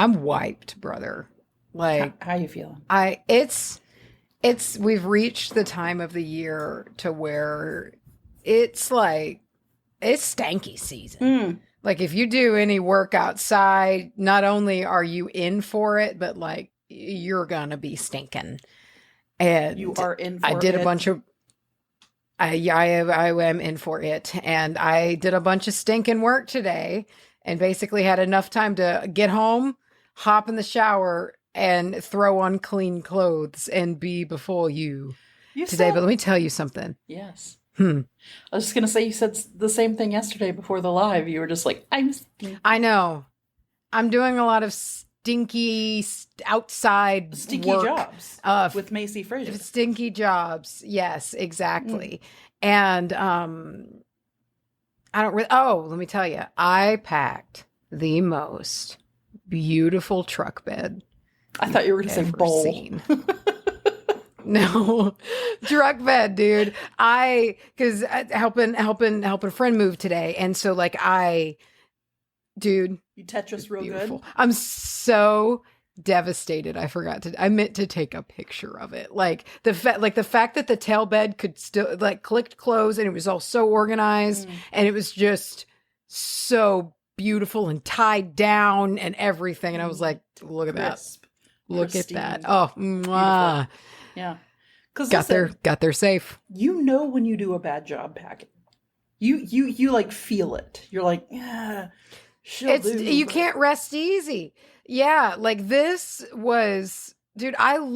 I'm wiped, brother. Like, how you feeling? We've reached the time of the year to where it's like, it's stanky season. Like, if you do any work outside, not only are you in for it, but like, you're gonna be stinking. And you are in for it. I did a bunch of, I am in for it. And I did a bunch of stinking work today and basically had enough time to get home, hop in the shower, and throw on clean clothes and be before you today. But let me tell you something. Yes. I was just going to say, you said the same thing yesterday before the live. You were just like, I know. I'm doing a lot of stinky outside work, jobs with Macy Fraser. Stinky jobs. Yes, exactly. And I don't really, let me tell you, I packed the most beautiful truck bed I thought you were going to say bowl. No, truck bed, dude. Because helping a friend move today. And so like dude. You Tetris real beautiful. Good. I'm so devastated. I meant to take a picture of it. Like the fact that the tail bed could still like clicked close and it was all so organized and it was just so beautiful and tied down and everything. And I was like, look at that. Look at that. Oh, mwah. Yeah. Got there safe. You know when you do a bad job packing. You like feel it. You're like, yeah, you can't rest easy. Yeah, like this was, dude, I don't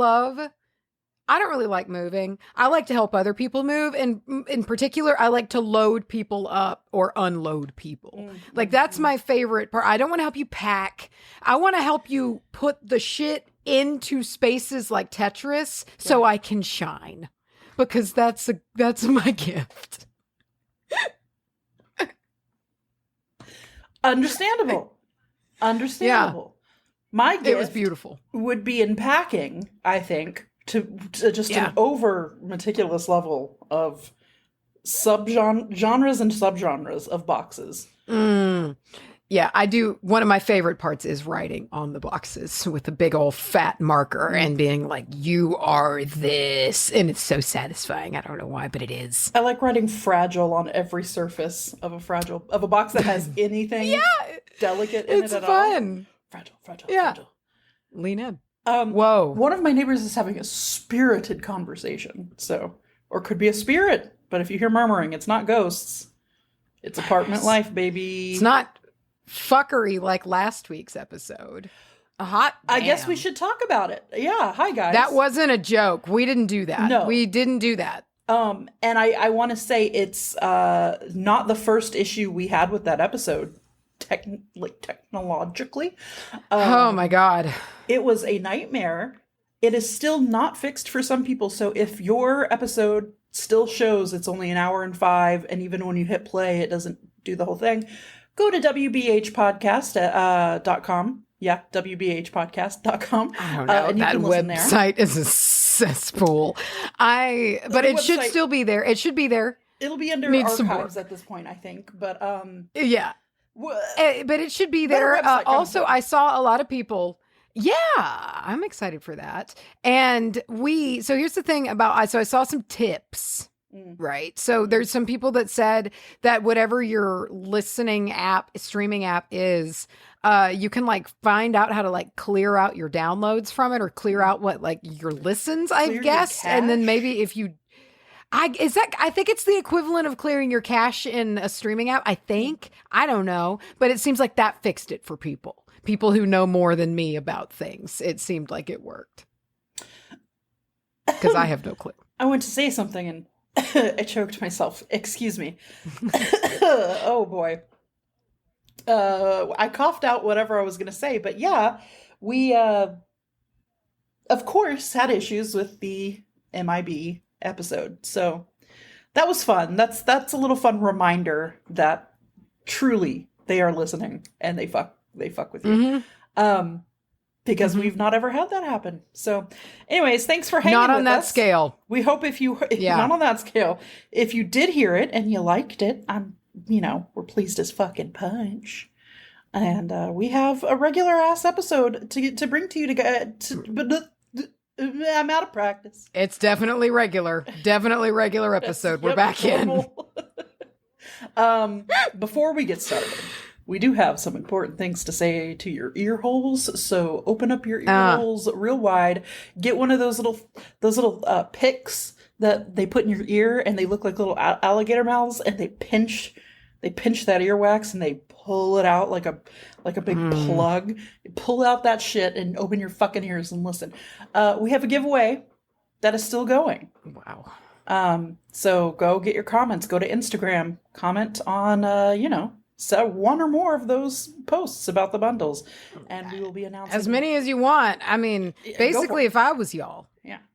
really like moving. I like to help other people move. And in particular, I like to load people up or unload people. Like that's my favorite part. I don't want to help you pack. I want to help you put the shit into spaces like Tetris so I can shine. Because that's my gift. Understandable. Yeah. My gift, it was beautiful, would be in packing, I think, to just an over meticulous level of genres and subgenres of boxes. Yeah, I do. One of my favorite parts is writing on the boxes with a big old fat marker and being like, you are this. And it's so satisfying. I don't know why, but it is. I like writing fragile on every surface of a box that has anything delicate in it at all. It's fun. Fragile. Lean in. Whoa. One of my neighbors is having a spirited conversation. Or could be a spirit. But if you hear murmuring, it's not ghosts. It's apartment life, baby. It's not fuckery like last week's episode. I guess we should talk about it. Yeah. Hi, guys. That wasn't a joke. We didn't do that. No. We didn't do that. And I want to say it's not the first issue we had with that episode. Technologically. Oh my God. It was a nightmare. It is still not fixed for some people. So if your episode still shows it's only an hour and 5, and even when you hit play, it doesn't do the whole thing, go to wbahpodcast.com. Yeah, wbahpodcast.com. I don't know. That website is a cesspool. But it should still be there. It should be there. It'll be under archives at this point, I think. But yeah. But it should be there. Also, I saw a lot of people. Yeah, I'm excited for that. And so here's the thing I saw some tips, right? So there's some people that said that whatever your streaming app is, you can like find out how to like clear out your downloads from it or clear out what like your listens, I guess. And then maybe if you, I think it's the equivalent of clearing your cache in a streaming app. I think, I don't know, but it seems like that fixed it for people who know more than me about things. It seemed like it worked because I have no clue. I went to say something and I choked myself. Excuse me. Oh boy. I coughed out whatever I was going to say, but yeah, we, of course, had issues with the MIB episode. So that was fun. That's a little fun reminder that truly they are listening and they fuck with you. Because we've not ever had that happen. So anyways, thanks for hanging with us. Not on that scale. We hope not on that scale. If you did hear it and you liked it, we're pleased as fucking punch. And we have a regular ass episode to bring to you but I'm out of practice. It's definitely regular. Definitely regular episode. We're back in. Before we get started, we do have some important things to say to your ear holes. So open up your ear holes real wide. Get one of those little picks that they put in your ear, and they look like little alligator mouths, and they pinch that earwax and they pull it out like a big plug. Pull out that shit and open your fucking ears and listen. We have a giveaway that is still going. Wow. So go get your comments. Go to Instagram. Comment on, so one or more of those posts about the bundles, and we will be announcing as many as you want. I mean, basically, if I was y'all,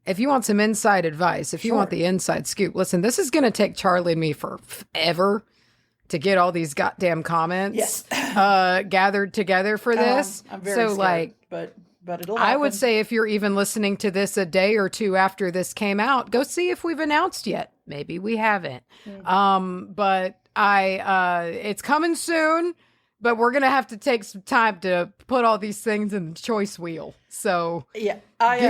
if you want some inside advice, if you want the inside scoop, listen, this is going to take Charlye and me forever to get all these goddamn comments gathered together for this. I'm very scared, but it'll happen. I would say if you're even listening to this a day or two after this came out, go see if we've announced yet. Maybe we haven't. But it's coming soon, but we're going to have to take some time to put all these things in the choice wheel. So give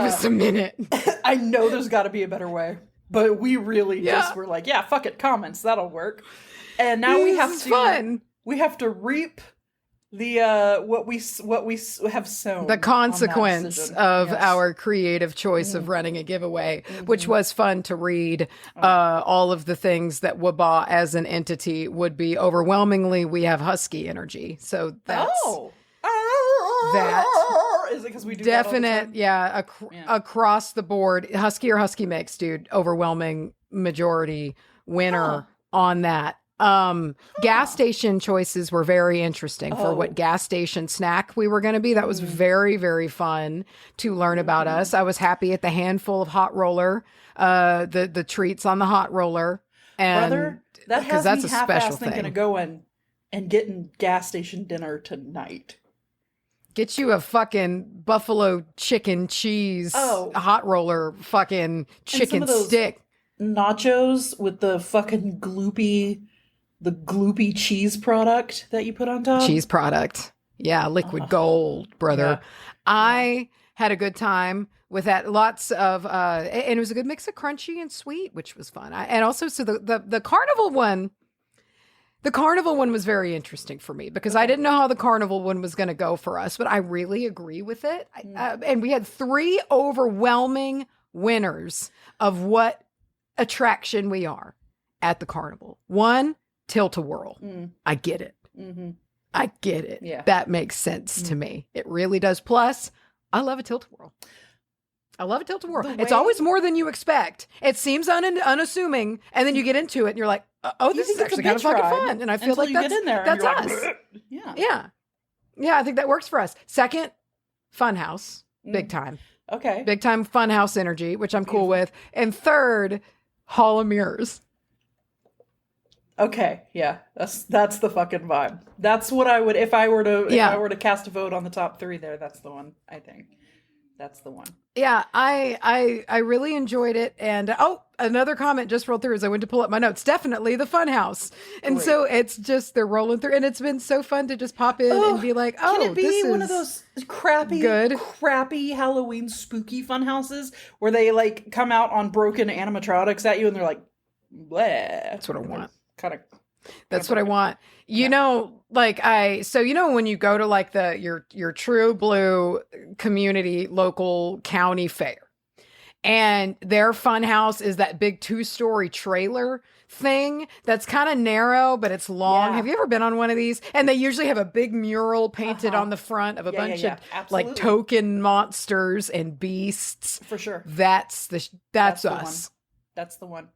us a minute. I know there's got to be a better way, but we really just were like, fuck it, comments, that'll work. And now we have to reap the what we have sown. The consequence of our creative choice of running a giveaway, which was fun to read. All of the things that WBAH as an entity would be. Overwhelmingly, we have husky energy, so that's that. Is it because we do definite? That all the time? Across the board, husky or husky mix, dude. Overwhelming majority winner on that. Gas station choices were very interesting for what gas station snack we were going to be. That was very, very fun to learn about us. I was happy at the handful of hot roller, the treats on the hot roller. And brother, that has me half-ass thinking of going and getting gas station dinner tonight. Get you a fucking buffalo chicken cheese hot roller fucking chicken stick. Nachos with the fucking gloopy cheese product that you put on top. Cheese product. Yeah, liquid gold, brother. Yeah. I had a good time with that. Lots of, and it was a good mix of crunchy and sweet, which was fun. And also, so the carnival one, was very interesting for me because I didn't know how the carnival one was going to go for us, but I really agree with it. And we had 3 overwhelming winners of what attraction we are at the carnival. 1, tilt-a-whirl. I get it. I get it. Yeah. That makes sense to me. It really does. Plus, I love a tilt-a-whirl. It's always more than you expect. It seems unassuming, and then you get into it, and you're like, this is actually kind of fucking fun. And I feel like that's us. Like, yeah, I think that works for us. Second, funhouse. Big time. Okay. Big time funhouse energy, which I'm cool with. And third, Hall of Mirrors. Okay, yeah, that's the fucking vibe. That's what I would if I were to cast a vote on the top 3 there. That's the one. I think that's the one. Yeah, I really enjoyed it. And another comment just rolled through as I went to pull up my notes. Definitely the funhouse. And Great. So it's just they're rolling through, and it's been so fun to just pop in and be like, can it be this one of those crappy Halloween spooky funhouses where they like come out on broken animatronics at you and they're like, bleh. That's what I want. That's what I want. You know, like when you go to like your true blue community, local county fair, and their fun house is that big 2-story trailer thing that's kind of narrow, but it's long. Yeah. Have you ever been on one of these? And they usually have a big mural painted on the front of a bunch of like token monsters and beasts. For sure. That's us. That's the one.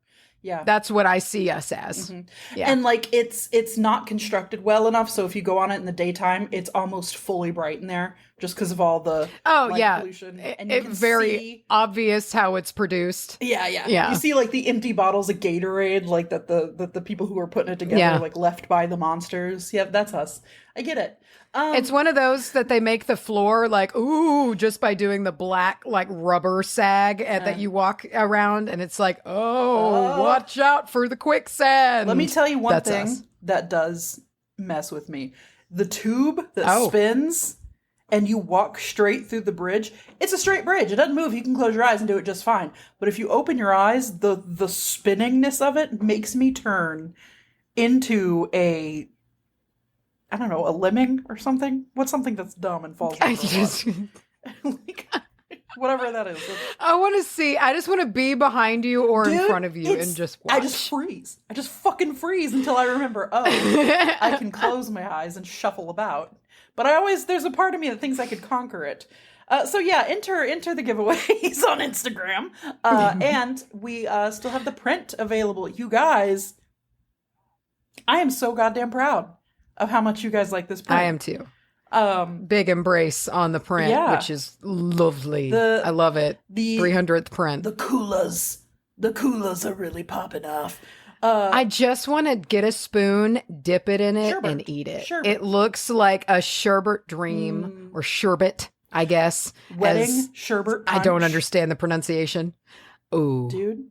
Yeah. That's what I see us as. Mm-hmm. Yeah. And like it's not constructed well enough, so if you go on it in the daytime, it's almost fully bright in there just because of all the pollution. And it's very obvious how it's produced. Yeah. You see like the empty bottles of Gatorade, like that the people who are putting it together like left by the monsters. Yeah, that's us. I get it. It's one of those that they make the floor like, ooh, just by doing the black like rubber sag that you walk around, and it's like, watch out for the quicksand. Let me tell you one thing that does mess with me. the tube that spins and you walk straight through the bridge. It's a straight bridge. It doesn't move. You can close your eyes and do it just fine. But if you open your eyes, the spinningness of it makes me turn into a, I don't know, a lemming or something. What's something that's dumb and falls over? Like, whatever that is. I want to see. I just want to be behind you or in front of you and just watch. I just freeze. I just fucking freeze until I remember, I can close my eyes and shuffle about. But there's a part of me that thinks I could conquer it. So yeah, enter the giveaways on Instagram. And we still have the print available. You guys, I am so goddamn proud of how much you guys like this print. I am too. Big embrace on the print, which is lovely. I love it. The 300th print. The Koalas are really popping off. I just want to get a spoon, dip it in it, and eat it. Sherbet. It looks like a sherbet dream or sherbet, I guess. Wedding sherbet punch. I don't understand the pronunciation. Oh, dude.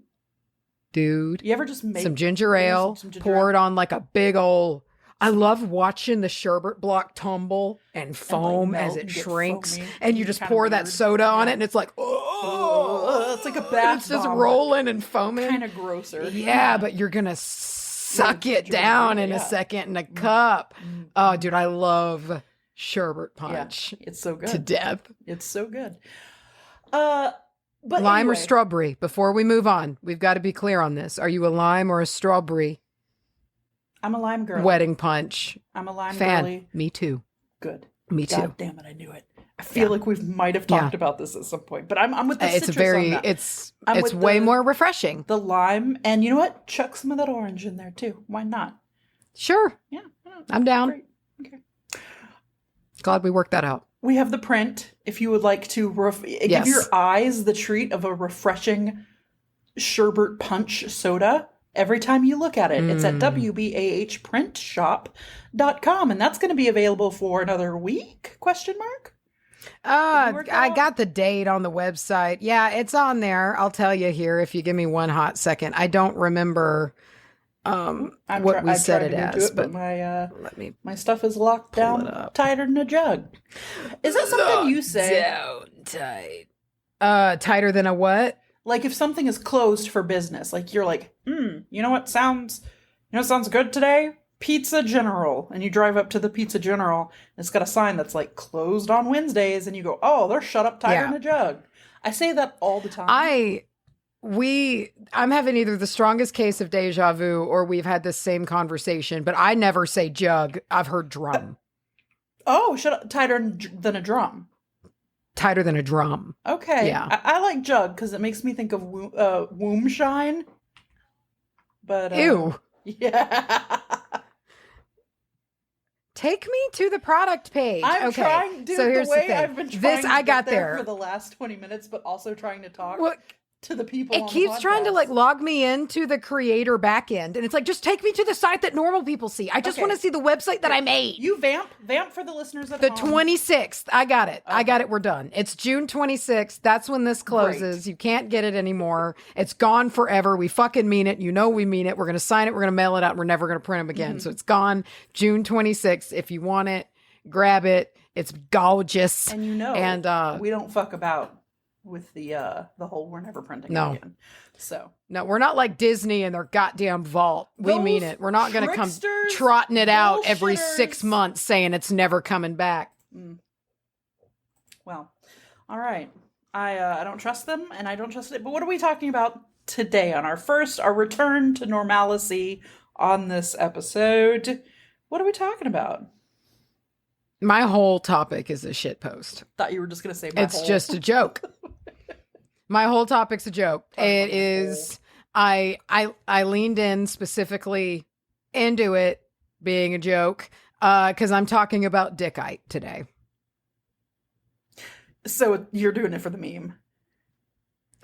You ever just make some ginger ale, pour it on like a big old. I love watching the sherbet block tumble and foam as it shrinks, and you just pour that soda on it, and it's like, it's like a bath. It's just rolling and foaming. Kind of grosser. Yeah, but you're gonna suck it down in a second in a cup. Oh, dude, I love sherbet punch. Yeah, it's so good to death. It's so good. But lime or strawberry? Before we move on, we've got to be clear on this. Are you a lime or a strawberry? I'm a lime girl. Wedding punch. I'm a lime fan. girly. Me too. Good. Me too. God damn it, I knew it. I feel like we might have talked about this at some point, but I'm with the citrus on that. It's way more refreshing. The lime, and you know what? Chuck some of that orange in there too. Why not? Sure. Yeah. I'm down. Great. Okay. Glad we worked that out. We have the print. If you would like to give your eyes the treat of a refreshing sherbet punch soda every time you look at it. It's at wbahprintshop.com, and that's going to be available for another week? ? I got the date on the website. Yeah, it's on there. I'll tell you here if you give me one hot second. I don't remember what we said it as, but my stuff is locked down tighter than a jug. Is that something you say? Down tight. Tighter than a what? Like if something is closed for business, like you're like, you know what sounds good today? Pizza General. And you drive up to the Pizza General, and it's got a sign that's like closed on Wednesdays, and you go, oh, they're shut up tighter than a jug. I say that all the time. I'm having either the strongest case of deja vu or we've had this same conversation, but I never say jug. I've heard drum. Shut up, tighter than a drum. Tighter than a drum. Okay. Yeah. I like jug because it makes me think of womb shine. But ew. Yeah. Take me to the product page. I'm trying, dude, so here's the way the thing. I've been trying I got there for the last 20 minutes, but also trying to talk to the people It keeps trying to like log me into the creator backend, and it's like, just take me to the site that normal people see. I just want to see the website that I made. You vamp for the listeners at home. The 26th. I got it. Okay. I got it. We're done. It's June 26th. That's when this closes. Great. You can't get it anymore. It's gone forever. We fucking mean it. You know we mean it. We're going to sign it. We're going to mail it out. And we're never going to print them again. So it's gone June 26th. If you want it, grab it. It's gorgeous. And we don't fuck about with the whole we're never printing again. So no, we're not like Disney and their goddamn vault. We mean it. We're not going to come trotting it out every 6 months saying it's never coming back. Well, all right. I don't trust them, and I don't trust it. But what are we talking about today on our return to normalcy on this episode? What are we talking about? My whole topic is a shit post. Thought you were just going to say it's just a joke. My whole topic's a joke. It is. I leaned in specifically into it being a joke because I'm talking about Dickite today. So you're doing it for the meme.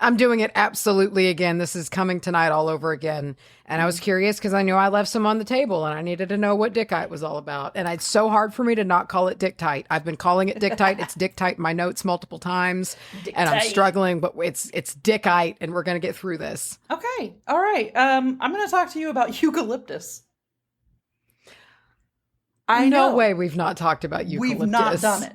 I'm doing it absolutely again. This is coming tonight all over again. And I was curious because I knew I left some on the table and I needed to know what Dickite was all about. And it's so hard for me to not call it Dickite. I've been calling it Dickite. It's Dickite in my notes multiple times. Dickite. And I'm struggling, but it's Dickite and we're going to get through this. Okay. All right. I'm going to talk to you about eucalyptus. No way we've not talked about eucalyptus. We've not done it.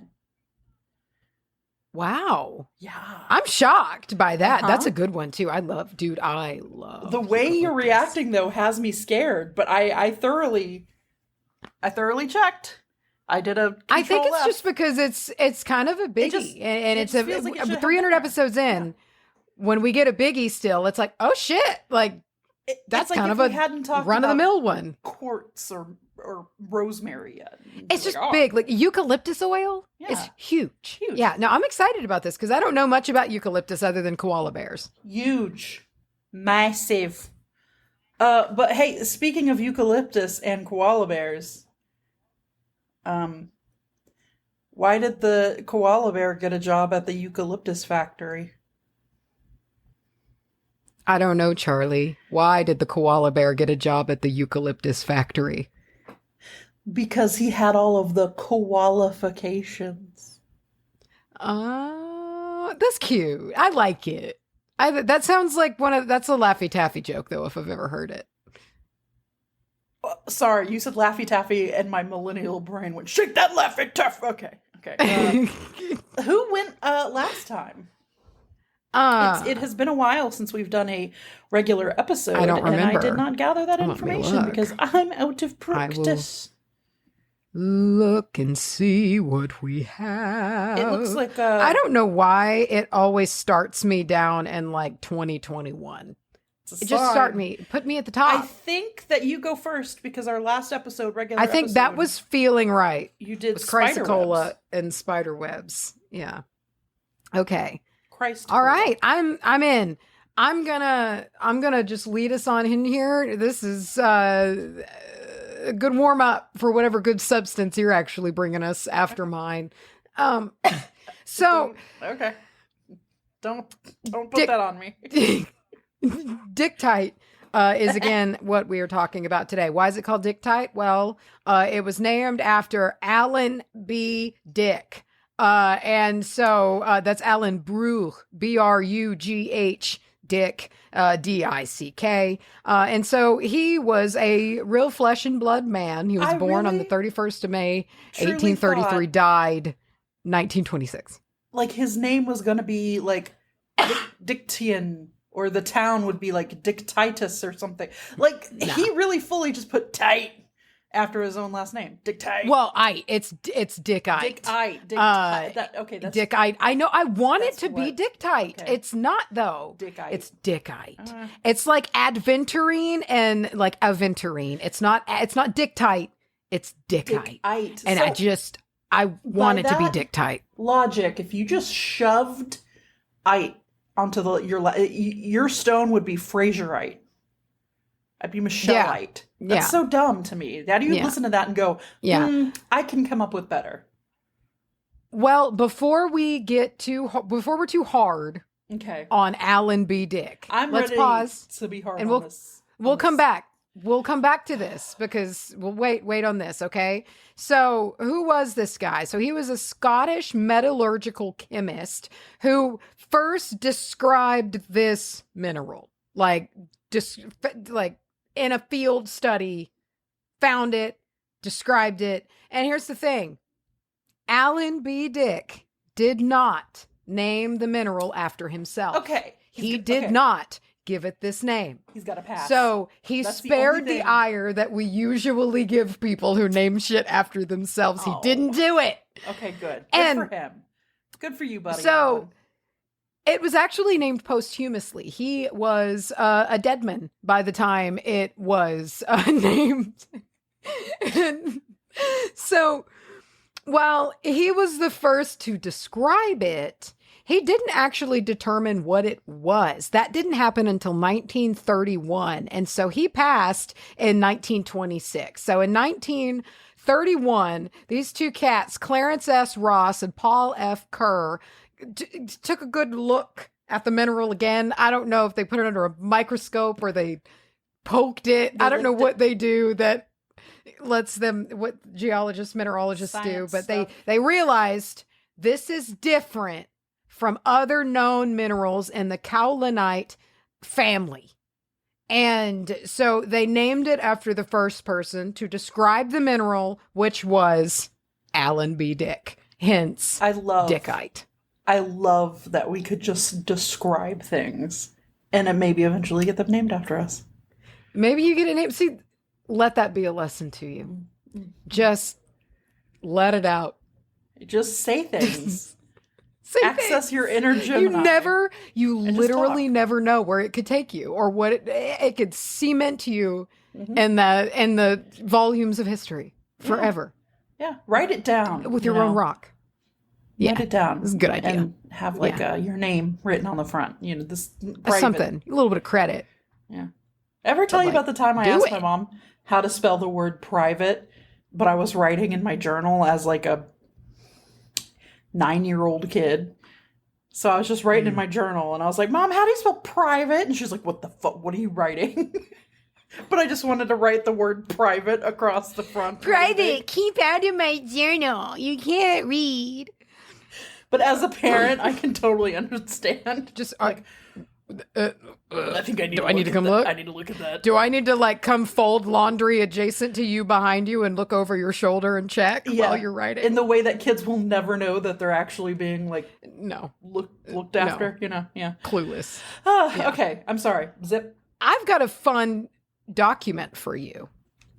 Wow. Yeah. I'm shocked by that. That's a good one too. I love the way you're reacting though has me scared, but I thoroughly checked. I did a I think it's F. just because it's kind of a biggie and it's 300 episodes in. Yeah. When we get a biggie still, it's like, oh shit. Like that's kind of a run of the mill one. Quartz or rosemary yet. It's just big. Like eucalyptus oil is huge. Yeah. No, I'm excited about this because I don't know much about eucalyptus other than koala bears. Huge. Massive. But hey, speaking of eucalyptus and koala bears, why did the koala bear get a job at the eucalyptus factory? I don't know, Charlie. Why did the koala bear get a job at the eucalyptus factory? Because he had all of the qualifications. That's cute. I like it. That sounds like that's a Laffy Taffy joke, though, if I've ever heard it. Sorry, you said Laffy Taffy, and my millennial brain went, shake that Laffy Taffy! Okay. Who went last time? It has been a while since we've done a regular episode. I don't remember. And I did not gather that information because I'm out of practice. Look and see what we have. It looks like I don't know why it always starts me down in like 2021. It just put me at the top. I think that you go first because our last episode, that was feeling right. You did Chrysicola and spider webs. Yeah. Okay. Christ. All right. I'm in. I'm gonna just lead us on in here. This is a good warm up for whatever good substance you're actually bringing us after mine. So okay. Don't put that on me. Dickite is again what we are talking about today. Why is it called Dickite? Well, it was named after Alan B. Dick. And so that's Alan Brugh, B-R-U-G-H, Dick, D-I-C-K. And so he was a real flesh and blood man. He was born on the 31st of May, 1833, died 1926. Like his name was going to be like Dictian, or the town would be like Dictitus or something. Like he really fully just put tight after his own last name, Dickite. Well, it's Dickite. That's Dickite. I know. I want it to be Dickite. Okay. It's not though. Dickite. It's Dickite. It's like adventurine and like aventurine. It's not Dickite. It's Dickite. Dickite. And I want it to be Dickite. Logic. If you just shoved "ite" onto your stone would be Fraserite. I'd be Michelleite. Yeah. That's so dumb to me. How do you listen to that and go, I can come up with better? Well, before we're too hard on Alan B. Dick, let's pause to be hard and on this. We'll come back. We'll come back to this because we'll wait on this, okay? So who was this guy? So he was a Scottish metallurgical chemist who first described this mineral, like in a field study, found it, described it. And here's the thing. Alan B. Dick did not name the mineral after himself. Okay. He did not give it this name. He's got a pass. So he spared the ire that we usually give people who name shit after themselves. He didn't do it. Okay, good. Good for him. Good for you, buddy. So Alan. It was actually named posthumously. He was a dead man by the time it was named. So while he was the first to describe it, he didn't actually determine what it was. That didn't happen until 1931. And so he passed in 1926. So in 1931, these two cats, Clarence S. Ross and Paul F. Kerr, took a good look at the mineral again. I don't know if they put it under a microscope or they poked it. I don't know what they do that lets them, what geologists, mineralogists do, but they realized this is different from other known minerals in the kaolinite family. And so they named it after the first person to describe the mineral, which was Alan B. Dick. Hence, Dickite. I love that we could just describe things and then maybe eventually get them named after us. Maybe you get a name. See, let that be a lesson to you. Just let it out. Just say things. Access your inner Gemini. You literally never know where it could take you or what it could cement you in the volumes of history forever. Yeah. Write it down. With your own rock. Write it down. It's a good idea. And have your name written on the front. This private. Something. A little bit of credit. Yeah. Ever tell you about the time I asked my mom how to spell the word private, but I was writing in my journal as like a 9-year-old kid. So I was just writing in my journal and I was like, Mom, how do you spell private? And she's like, what the fuck? What are you writing? But I just wanted to write the word private across the front. Private, keep out of my journal. You can't read. But as a parent, I can totally understand. Just like, I think I need. Do I need to come look? I need to look at that. Do I need to come fold laundry adjacent to you behind you and look over your shoulder and check while you're writing? In the way that kids will never know that they're actually being looked after. Clueless. Okay, I'm sorry. Zip. I've got a fun document for you.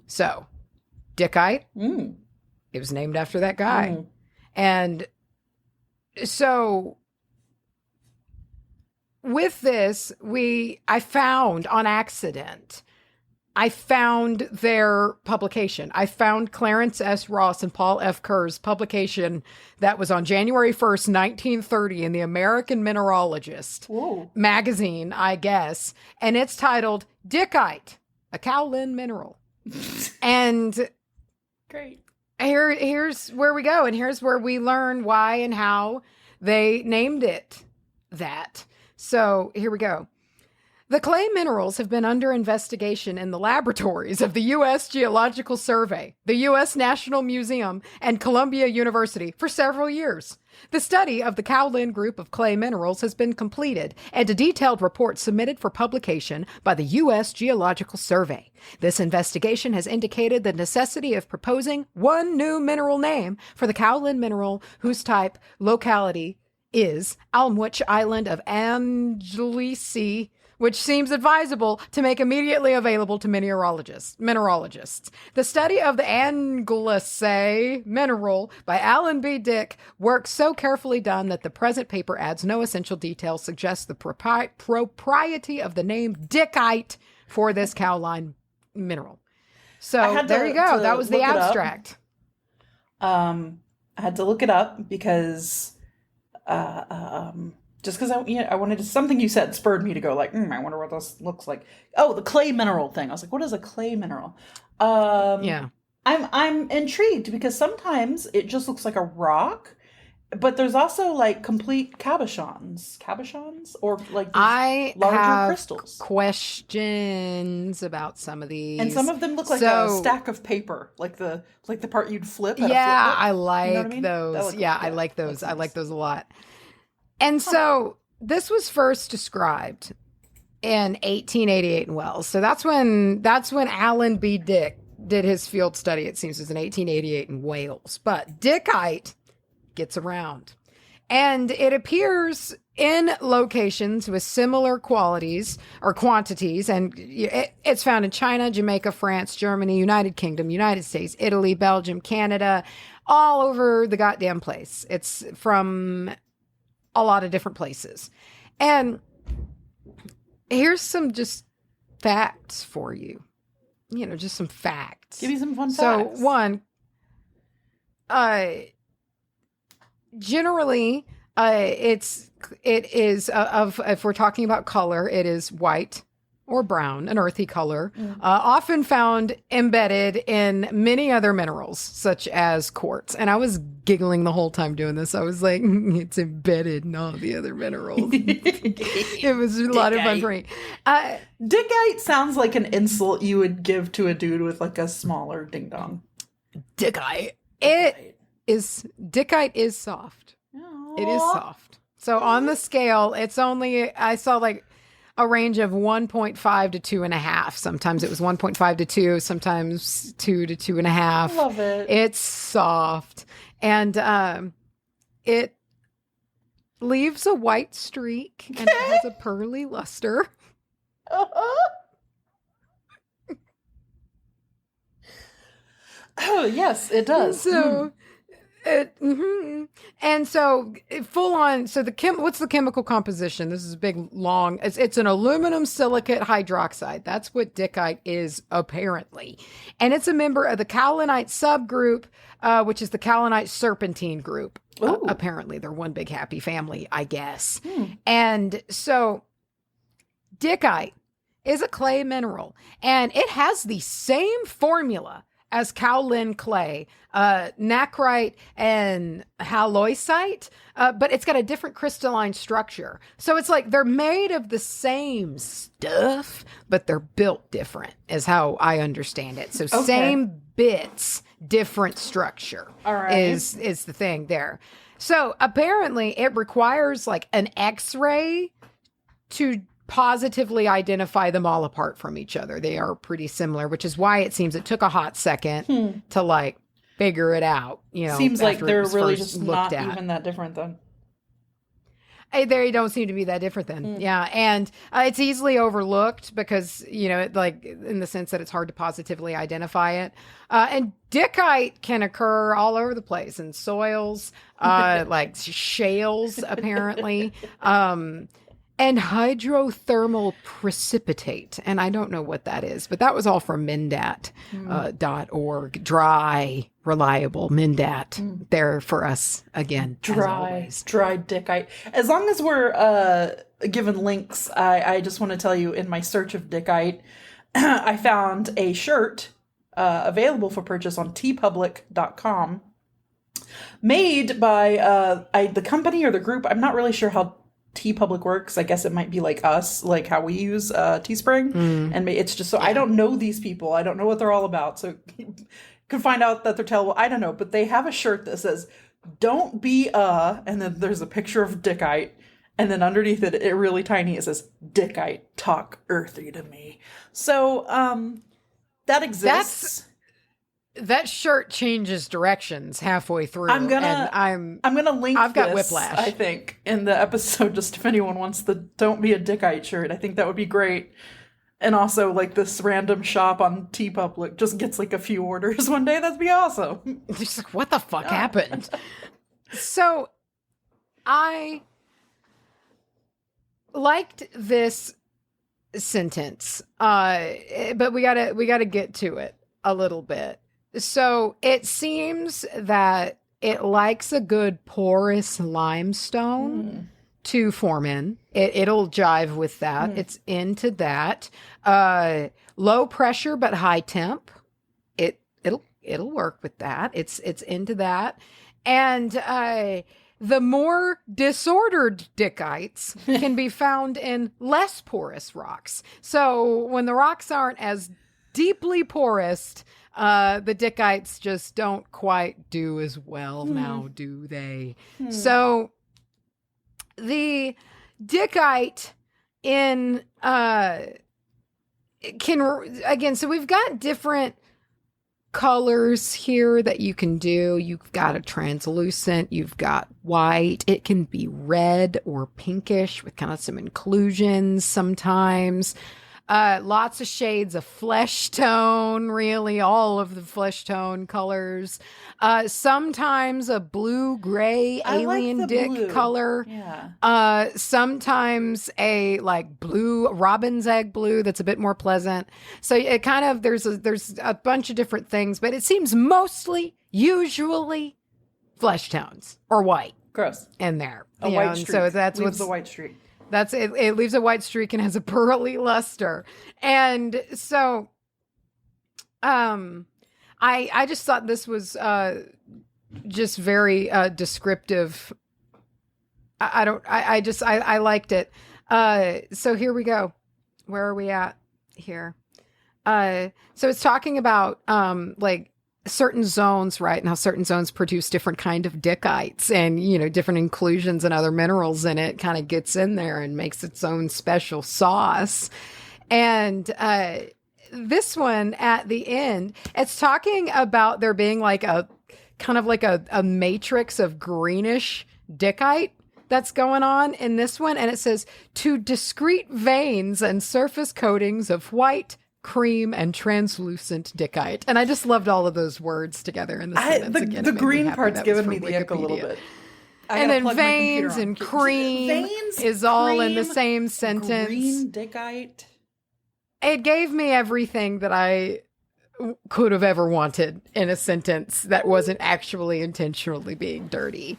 So, Dickite. It was named after that guy, and so. With this, I found on accident, their publication. I found Clarence S. Ross and Paul F. Kerr's publication that was on January 1st, 1930 in the American Mineralogist magazine, I guess. And it's titled Dickite, a Kaolin Mineral. And great. Here's where we go. And here's where we learn why and how they named it that. So here we go. The clay minerals have been under investigation in the laboratories of the U.S. Geological Survey, the U.S. National Museum, and Columbia University for several years. The study of the kaolin group of clay minerals has been completed and a detailed report submitted for publication by the U.S. Geological Survey. This investigation has indicated the necessity of proposing one new mineral name for the kaolin mineral whose type, locality, is Almwich Island of Anglesey, which seems advisable to make immediately available to mineralogists. The study of the Anglesey mineral by Alan B. Dick work so carefully done that the present paper adds no essential details, suggests the propriety of the name Dickite for this kaolin mineral. So there you go. That was the abstract. I had to look it up because just because I wanted to, something you said spurred me to go I wonder what this looks like. Oh, the clay mineral thing. I was like, what is a clay mineral? Yeah. I'm intrigued because sometimes it just looks like a rock, but there's also complete cabochons or larger crystals. Questions about some of these, and some of them look like a stack of paper, like the part you'd flip. I like those. I like those. I like those a lot. And so this was first described in 1888 in Wells. So that's when Alan B. Dick did his field study. It seems it was in 1888 in Wales. But Dickite gets around, and it appears in locations with similar qualities or quantities, and it's found in China, Jamaica, France, Germany, United Kingdom, United States, Italy, Belgium, Canada, all over the goddamn place. It's from a lot of different places. And here's some just facts for you. Just some facts. Give me some fun facts. So one, generally, it is if we're talking about color, it is white or brown, an earthy color, often found embedded in many other minerals, such as quartz. And I was giggling the whole time doing this. I was like, it's embedded in all the other minerals. It was a lot of fun for me. Dickite sounds like an insult you would give to a dude with a smaller ding-dong. Dickite. Dickite is soft. Aww. It is soft. So on the scale, it's only, I saw a range of 1.5 to 2.5. Sometimes it was 1.5 to 2, sometimes 2 to 2.5. Love it. It's soft. And it leaves a white streak and it has a pearly luster. Oh, yes, it does. So, and so full on. So what's the chemical composition? This is a big, long. It's an aluminum silicate hydroxide. That's what Dickite is apparently, and it's a member of the kaolinite subgroup, which is the kaolinite serpentine group. Apparently, they're one big happy family, I guess. And so, Dickite is a clay mineral, and it has the same formula as kaolin clay, nacrite and halloysite, but it's got a different crystalline structure. So it's like they're made of the same stuff, but they're built different, is how I understand it. So same bits, different structure. All right. is the thing there. So apparently it requires like an X-ray to positively identify them all apart from each other. They are pretty similar, which is why it seems it took a hot second to like figure it out. You know, seems like they're really just not even that different then. They don't seem to be that different then. Yeah. And it's easily overlooked because, you know, like in the sense that it's hard to positively identify it. And Dickite can occur all over the place in soils, like shales, apparently. And hydrothermal precipitate. And I don't know what that is, but that was all from Mindat.org. Dry, reliable, Mindat. There for us again. Dry Dickite. As long as we're given links, I just want to tell you, in my search of Dickite, I found a shirt available for purchase on tpublic.com made by the company or the group. I'm not really sure how TeePublic works. I guess it might be like us, like how we use Teespring. And it's just so I don't know these people. I don't know what they're all about. So you can find out that they're terrible. I don't know. But they have a shirt that says, "Don't be and then there's a picture of Dickite. And then underneath it, really tiny, it says, "Dickite, talk earthy to me." So that exists. That shirt changes directions halfway through. I'm gonna link. I've got whiplash, I think, in the episode, just if anyone wants the "Don't Be a Dickite" shirt. I think that would be great. And also, like, this random shop on TeePublic just gets like a few orders one day. That'd be awesome. Just like, what the fuck happened? So, I liked this sentence, but we gotta get to it a little bit. So it seems that it likes a good porous limestone to form in. It'll jive with that. It's into that. Low pressure but high temp. It'll work with that. It's into that. And the more disordered dickites can be found in less porous rocks. So when the rocks aren't as deeply porous, the dickites just don't quite do as well now, do they? So the dickite in so we've got different colors here that you can do. You've got a translucent, you've got white. It can be red or pinkish with kind of some inclusions sometimes. Lots of shades of flesh tone, really all of the flesh tone colors. Sometimes a blue-gray alien dick color. Yeah. Sometimes a like blue robin's egg blue that's a bit more pleasant. So it kind of there's a bunch of different things, but it seems usually flesh tones or white. Gross. In there. A white streak. So that's what's the white streak. That's it. It leaves a white streak and has a pearly luster. And so, I just thought this was, just very, descriptive. I liked it. So here we go. Where are we at here? So it's talking about, like certain zones, right? And how certain zones produce different kind of dickites and, different inclusions and other minerals in it kind of gets in there and makes its own special sauce. And this one at the end, it's talking about there being like a kind of like a matrix of greenish dickite that's going on in this one. And it says, to discrete veins and surface coatings of white, cream, and translucent dickite. And I just loved all of those words together in the sentence. The green part's giving me the ick a little bit. And then veins and cream is all in the same sentence. Green dickite. It gave me everything that I could have ever wanted in a sentence that wasn't actually intentionally being dirty.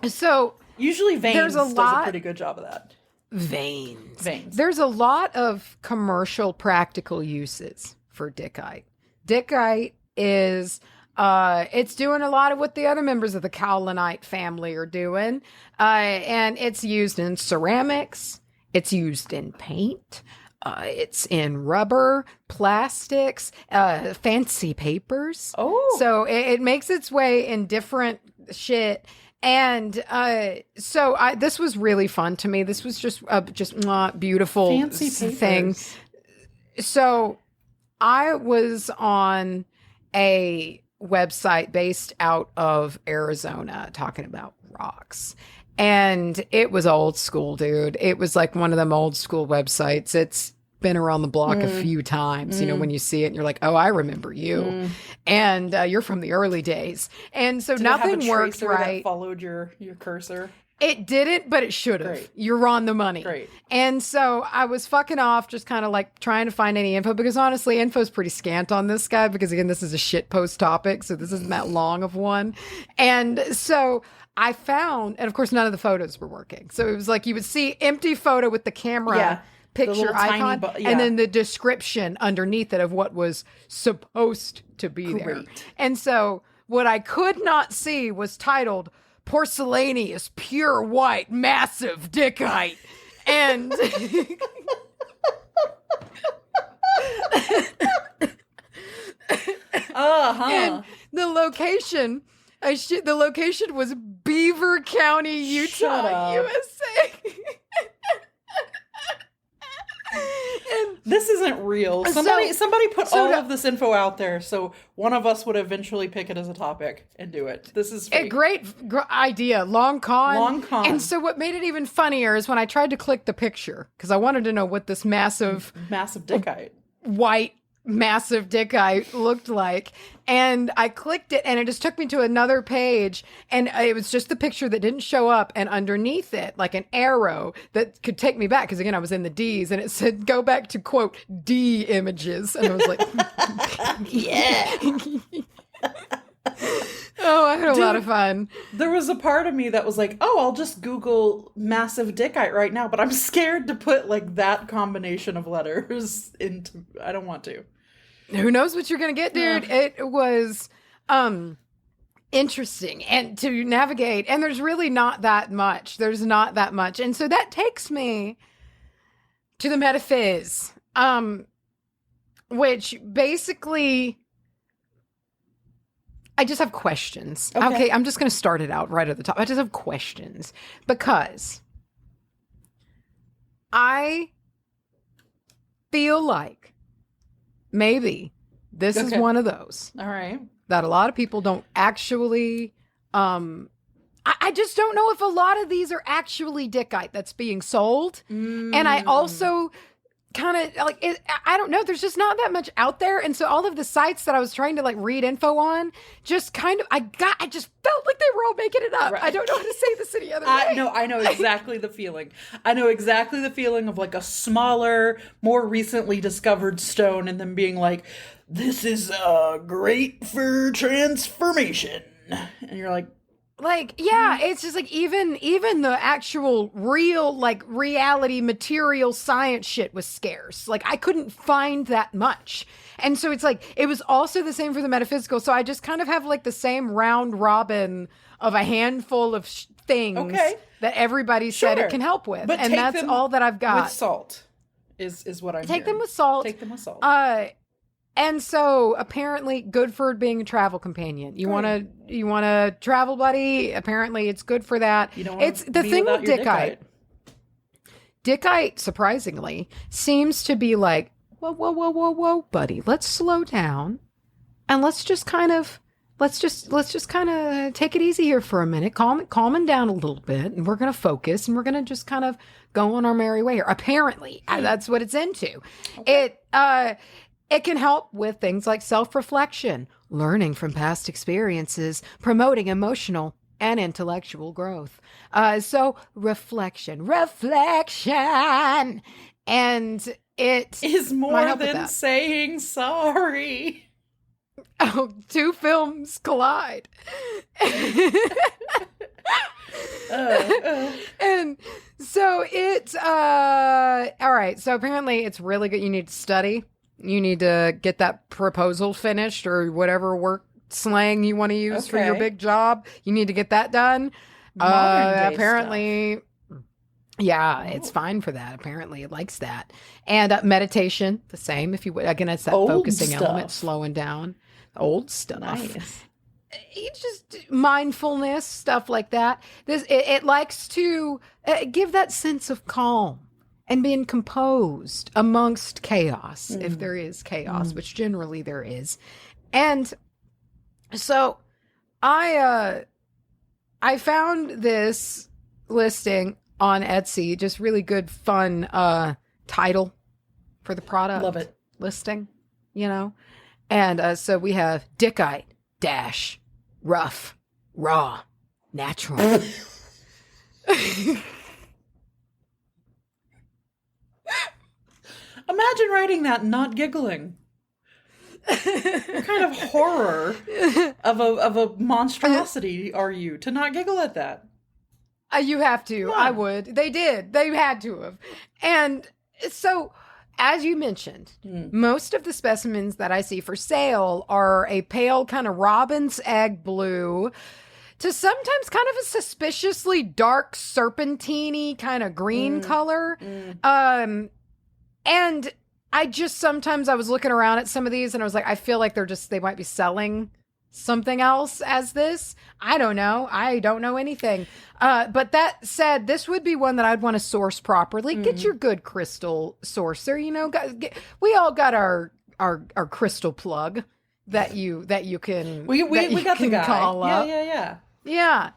So usually veins does a pretty good job of that. Veins. There's a lot of commercial practical uses for dickite. Dickite is it's doing a lot of what the other members of the kaolinite family are doing. And it's used in ceramics. It's used in paint. It's in rubber, plastics, fancy papers. Oh. So it makes its way in different shit. And this was really fun to me. This was just beautiful fancy thing. So I was on a website based out of Arizona talking about rocks. And it was old school, dude. It was like one of them old school websites. It's been around the block a few times, when you see it and you're like, oh, I remember you. And you're from the early days. And so nothing worked right. That followed your cursor? It didn't, but it should have. Great. You're on the money. Great. And so I was fucking off, just kind of like trying to find any info, because honestly, info's pretty scant on this guy, because again, this is a shit post topic, so this isn't that long of one. And so I found, and of course, none of the photos were working. So it was like you would see empty photo with the camera picture icon, and then the description underneath it of what was supposed to be there. And so what I could not see was titled porcelaneous, pure white, massive dickite. And and the location was Beaver County, Utah, USA. And this isn't real. Somebody put all of this info out there, so one of us would eventually pick it as a topic and do it. This is a great idea. Long con. And so what made it even funnier is when I tried to click the picture, because I wanted to know what this massive dickite, white massive dickite looked like, and I clicked it and it just took me to another page, and it was just the picture that didn't show up, and underneath it like an arrow that could take me back, because again I was in the D's, and it said go back to quote D images, and I was like yeah. Oh, I had a lot of fun. There was a part of me that was like, oh, I'll just Google massive dickite right now, but I'm scared to put like that combination of letters into, I don't want to. Who knows what you're going to get, dude? Yeah. It was interesting and to navigate, and there's really not that much. And so that takes me to the metaphys, which basically I just have questions. Okay, I'm just going to start it out right at the top. I just have questions because I feel like maybe this is one of those. All right. That a lot of people don't actually, I just don't know if a lot of these are actually dickite that's being sold. And I also kind of like, I don't know, there's just not that much out there. And so all of the sites that I was trying to like read info on, just kind of, I just felt like they were all making it up. Right. I don't know how to say this any other way. No, I know exactly the feeling. I know exactly the feeling of like a smaller, more recently discovered stone and then being like, this is great for transformation. And you're like, yeah, it's just like even the actual real like reality material science shit was scarce. Like I couldn't find that much. And so it's like it was also the same for the metaphysical. So I just kind of have like the same round robin of a handful of things that everybody said it can help with. But and that's all that I've got. With salt is what I'm Take hearing. them with salt. Take them with salt. And so apparently good for being a travel companion. You want a travel buddy? Apparently it's good for that. You don't It's the thing with Dickite. Dickite, surprisingly, seems to be like, whoa, buddy, let's slow down and let's just kind of take it easy here for a minute, calm down a little bit, and we're going to focus and we're going to just kind of go on our merry way here. Apparently, that's what it's into. Okay. It can help with things like self-reflection, learning from past experiences, promoting emotional and intellectual growth. So reflection, and it is more than saying sorry. Oh, two films collide. And so it's all right. So apparently it's really good. You need to study. You need to get that proposal finished or whatever work slang you want to use for your big job. You need to get that done. Apparently stuff. Yeah, it's fine for that. Apparently it likes that. And meditation, the same. If you would, again, it's that focusing element, slowing down. Old stuff. Nice. It's just mindfulness, stuff like that. It likes to give that sense of calm and being composed amongst chaos, if there is chaos, which generally there is. And so I found this listing on Etsy, just really good, fun title for the product. Love it. Listing, And so we have Dickite - rough, raw, natural. Imagine writing that and not giggling. What kind of horror of a monstrosity are you to not giggle at that? You have to. I would. They did. They had to have. And so, as you mentioned, most of the specimens that I see for sale are a pale kind of robin's egg blue to sometimes kind of a suspiciously dark serpentine kind of green color. And I just sometimes I was looking around at some of these and I was like, I feel like they might be selling something else as this. I don't know. I don't know anything. But that said, this would be one that I'd want to source properly. Get your good crystal sourcer. We all got our crystal plug that you can we got the guy. Call up. Yeah.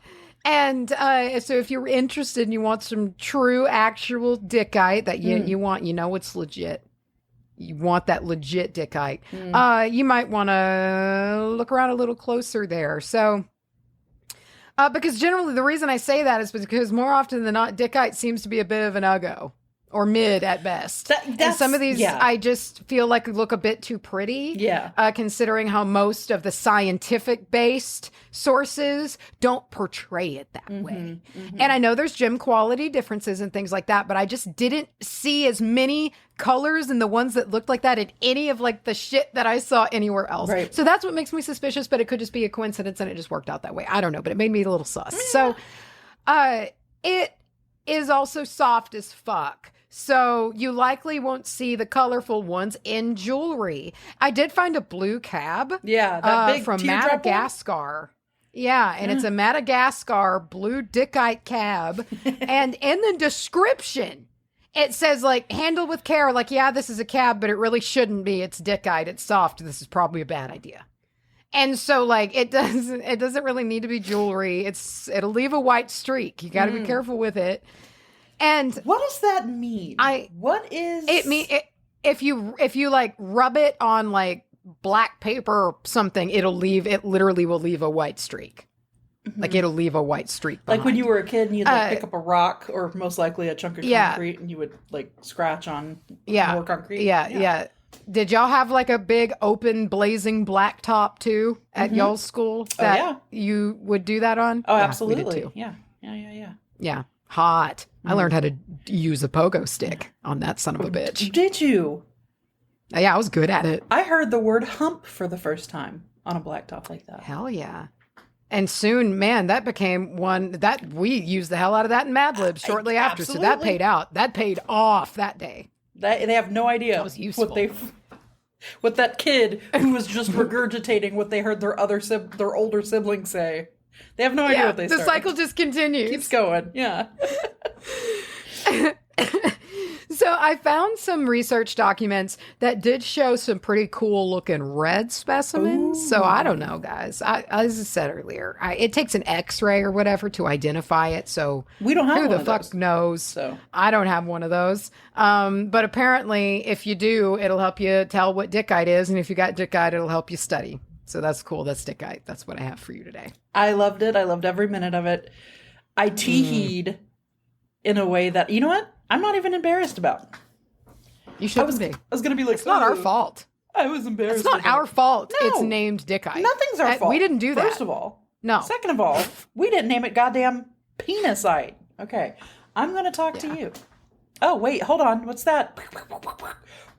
And so if you're interested and you want some true, actual Dickite that you want, it's legit. You want that legit Dickite. You might want to look around a little closer there. So, because generally the reason I say that is because more often than not, Dickite seems to be a bit of an uggo. Or mid at best. And some of these I just feel like look a bit too pretty. Yeah. Considering how most of the scientific based sources don't portray it that way. And I know there's gem quality differences and things like that, but I just didn't see as many colors in the ones that looked like that in any of like the shit that I saw anywhere else. Right. So that's what makes me suspicious, but it could just be a coincidence and it just worked out that way. I don't know, but it made me a little sus. So it is also soft as fuck. So you likely won't see the colorful ones in jewelry. I did find a blue cab. Yeah, that big from Madagascar. Yeah, and it's a Madagascar blue Dickite cab. And in the description, it says like handle with care. Like, yeah, this is a cab, but it really shouldn't be. It's Dickite. It's soft. This is probably a bad idea. And so like it doesn't really need to be jewelry. It'll leave a white streak. You got to be careful with it. And what does that mean? What is it? If you like rub it on like black paper or something, it literally will leave a white streak. Like it'll leave a white streak behind. Like when you were a kid and you'd like pick up a rock or most likely a chunk of concrete and you would like scratch on more concrete. Yeah. Did y'all have like a big open blazing black top too at y'all's school that you would do that on? Oh, absolutely. We did too. Yeah. Hot. I learned how to use a pogo stick on that son of a bitch. Did you? Yeah, I was good at it. I heard the word hump for the first time on a blacktop like that. Hell yeah. And soon, man, that became one that we used the hell out of that in Mad Libs shortly after. Absolutely. So that paid out. That paid off that day. They have no idea that was useful. with that kid who was just regurgitating what they heard their older siblings say. They have no idea what they the started. cycle just continues. Keeps going. Yeah. So I found some research documents that did show some pretty cool looking red specimens. Ooh. So I don't know, guys. As I said earlier, it takes an X-ray or whatever to identify it. So we don't have who one the of fuck those. knows? So I don't have one of those. But apparently, if you do, it'll help you tell what Dickite is, and if you got Dickite, it'll help you study. So that's cool. That's Dickite. That's what I have for you today. I loved it. I loved every minute of it. I teeheed in a way that, you know what? I'm not even embarrassed about. You shouldn't be. I was going to be like, it's not our fault. I was embarrassed. It's not our fault. No. It's named Dickite. Nothing's our fault. We didn't do that. First of all. No. Second of all, we didn't name it goddamn penisite. Okay. I'm going to talk to you. Oh, wait. Hold on. What's that?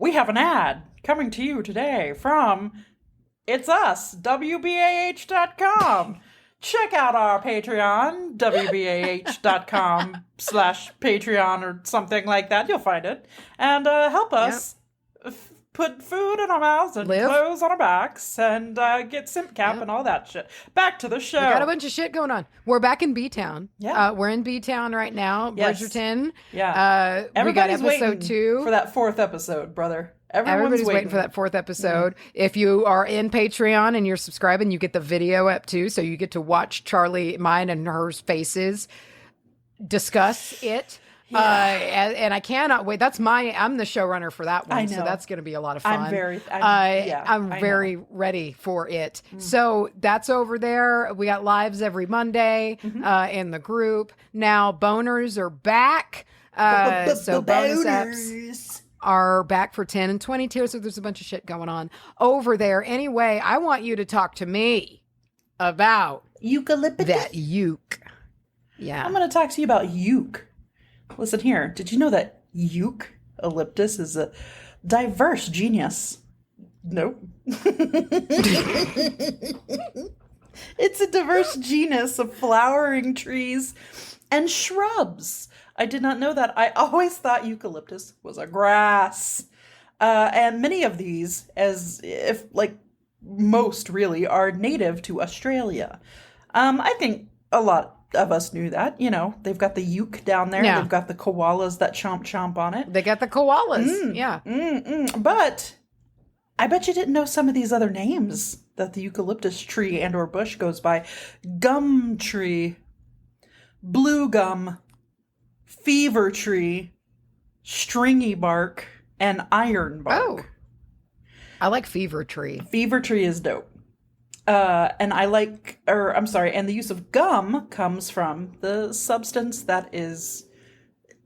We have an ad coming to you today from It's Us, WBAH.com. Check out our Patreon, wbah.com/Patreon or something like that. You'll find it. And help us put food in our mouths and clothes on our backs and get simp cap and all that shit. Back to the show. We got a bunch of shit going on. We're back in B-Town. Yeah. We're in B-Town right now. Yes. Bridgerton. Yeah. We got episode 2. For that 4th episode, brother. Everybody's waiting for that 4th episode. If you are in Patreon and you're subscribing, you get the video up too. So you get to watch Charlye, mine and hers faces discuss it. And I cannot wait. I'm the showrunner for that one. I know. So that's going to be a lot of fun. I'm very ready for it. So that's over there. We got lives every Monday in the group. Now boners are back. So bonus apps are back for 10 and 20 tiers, so there's a bunch of shit going on over there. Anyway, I want you to talk to me about eucalyptus. That uke. Yeah. I'm going to talk to you about uke. Listen here. Did you know that eucalyptus is a diverse genus? Nope. It's a diverse genus of flowering trees and shrubs. I did not know that. I always thought eucalyptus was a grass. And many of these, as if like most really, are native to Australia. I think a lot of us knew that. You know, they've got the uke down there. Yeah. They've got the koalas that chomp on it. They got the koalas. Yeah. But I bet you didn't know some of these other names that the eucalyptus tree and or bush goes by. Gum tree, blue gum, fever tree, stringy bark, and iron bark. Oh, I like fever tree. Fever tree is dope. And and the use of gum comes from the substance that is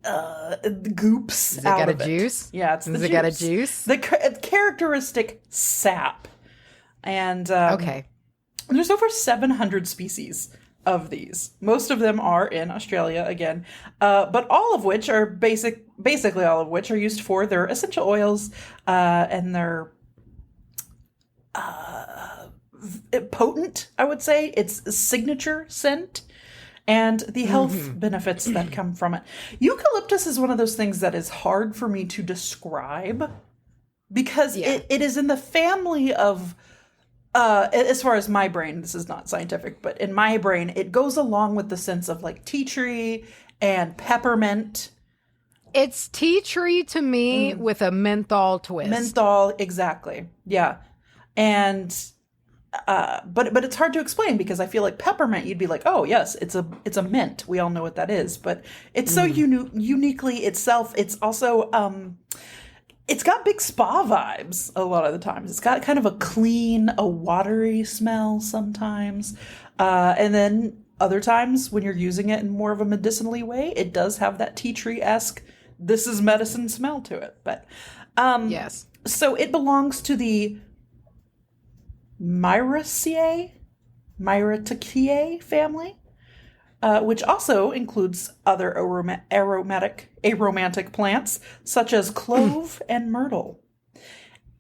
the goops Has out it got of a juice? Yeah, it's the Has juice. it got a juice? The characteristic sap. And okay. There's over 700 species of these. Most of them are in Australia again, but all of which are basically all of which are used for their essential oils and their potent, I would say, its signature scent and the health benefits that come from it. Eucalyptus is one of those things that is hard for me to describe because it is in the family of as far as my brain, this is not scientific, but in my brain, it goes along with the sense of like tea tree and peppermint. It's tea tree to me with a menthol twist. Menthol, exactly. Yeah. And, but it's hard to explain because I feel like peppermint, you'd be like, oh yes, it's a mint. We all know what that is, but it's so uniquely itself. It's also, it's got big spa vibes a lot of the times. It's got kind of a clean, a watery smell sometimes. And then other times when you're using it in more of a medicinally way, it does have that tea tree-esque, this is medicine smell to it. But yes. So it belongs to the Myraceae family. Which also includes other aromatic plants, such as clove and myrtle.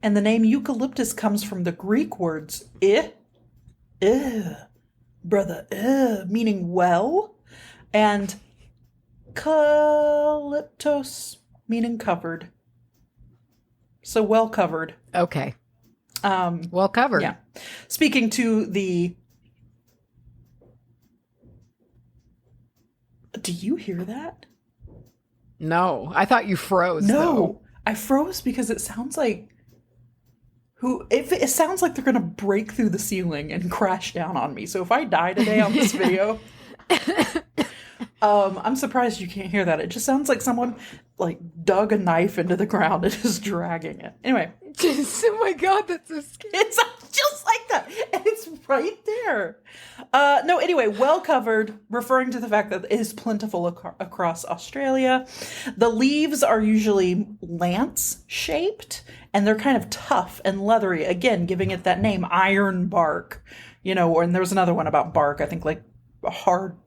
And the name eucalyptus comes from the Greek words meaning well, and kalyptos, meaning covered. So well covered. Okay. Well covered. Yeah. Speaking to the... Do you hear that? No, I thought you froze. No, though. I froze because it sounds like... It sounds like they're going to break through the ceiling and crash down on me. So if I die today on this video... I'm surprised you can't hear that. It just sounds like someone like dug a knife into the ground and is dragging it. Anyway. Oh my God, that's so scary. It sounds just like that. And it's right there. No, anyway, well covered, referring to the fact that it is plentiful across Australia. The leaves are usually lance shaped and they're kind of tough and leathery. Again, giving it that name, iron bark. And there's another one about bark. I think like hard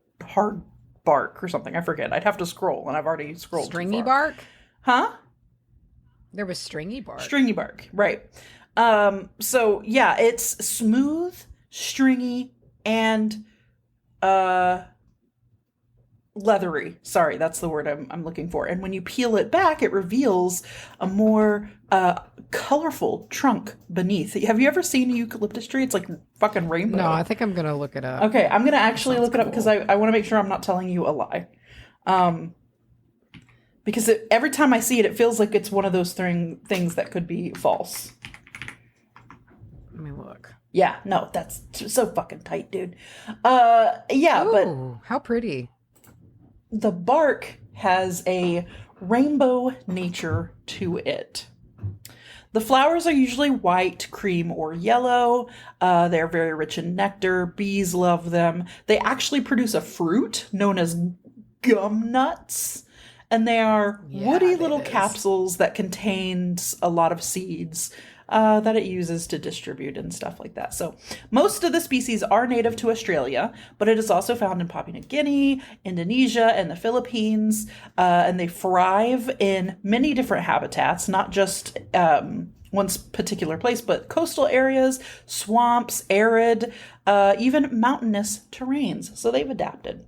bark or something. I forget. I'd have to scroll, and I've already scrolled. Stringy bark? Huh? There was stringy bark. Stringy bark, right. So, yeah, it's smooth, stringy, and leathery. Sorry, that's the word I'm looking for. And when you peel it back, it reveals a more colorful trunk beneath. Have you ever seen a eucalyptus tree? It's like fucking rainbow. No, I think I'm going to look it up. Okay, I'm going to actually look it up because I want to make sure I'm not telling you a lie. Because every time I see it, it feels like it's one of those things that could be false. Let me look. Yeah, no, that's so fucking tight, dude. Yeah, Ooh, but... how pretty. The bark has a rainbow nature to it. The flowers are usually white, cream, or yellow. They're very rich in nectar. Bees love them. They actually produce a fruit known as gum nuts. And they are woody little capsules that contains a lot of seeds that it uses to distribute and stuff like that. So most of the species are native to Australia, but it is also found in Papua New Guinea, Indonesia, and the Philippines. And they thrive in many different habitats, not just one particular place, but coastal areas, swamps, arid, even mountainous terrains. So they've adapted.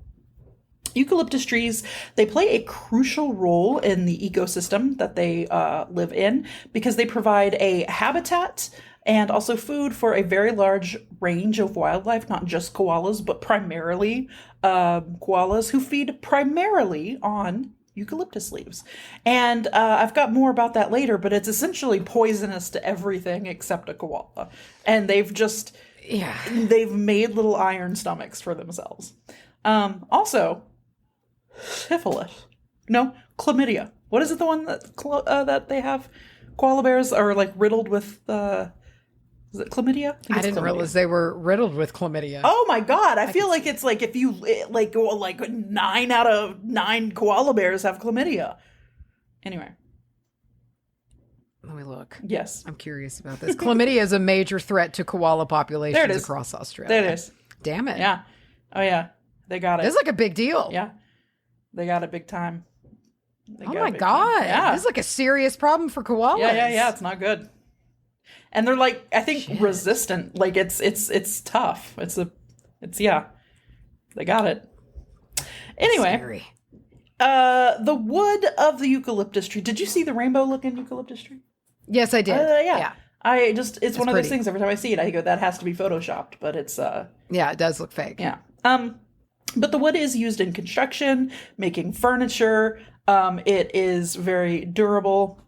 Eucalyptus trees, they play a crucial role in the ecosystem that they live in because they provide a habitat and also food for a very large range of wildlife, not just koalas, but primarily koalas who feed primarily on eucalyptus leaves. And I've got more about that later, but it's essentially poisonous to everything except a koala. And they've they've made little iron stomachs for themselves. Also, syphilis. No, chlamydia. What is it? The one that they have? Koala bears are like riddled with. Is it chlamydia? I didn't realize they were riddled with chlamydia. Oh my God! I feel like it's like if you go like 9 out of 9 koala bears have chlamydia. Anyway. Let me look. Yes. I'm curious about this. Chlamydia is a major threat to koala populations across Australia. There it is. Damn it. Yeah. Oh yeah. They got it. This is like a big deal. Yeah. They got it big time. Oh my God. Yeah. This is like a serious problem for koalas. Yeah. It's not good. And they're like, I think resistant. Like it's tough. They got it. Anyway. Scary. The wood of the eucalyptus tree. Did you see the rainbow looking eucalyptus tree? Yes, I did. Yeah. It's one of those things every time I see it, I go, that has to be photoshopped, but it's yeah, it does look fake. Yeah. But the wood is used in construction, making furniture. It is very durable,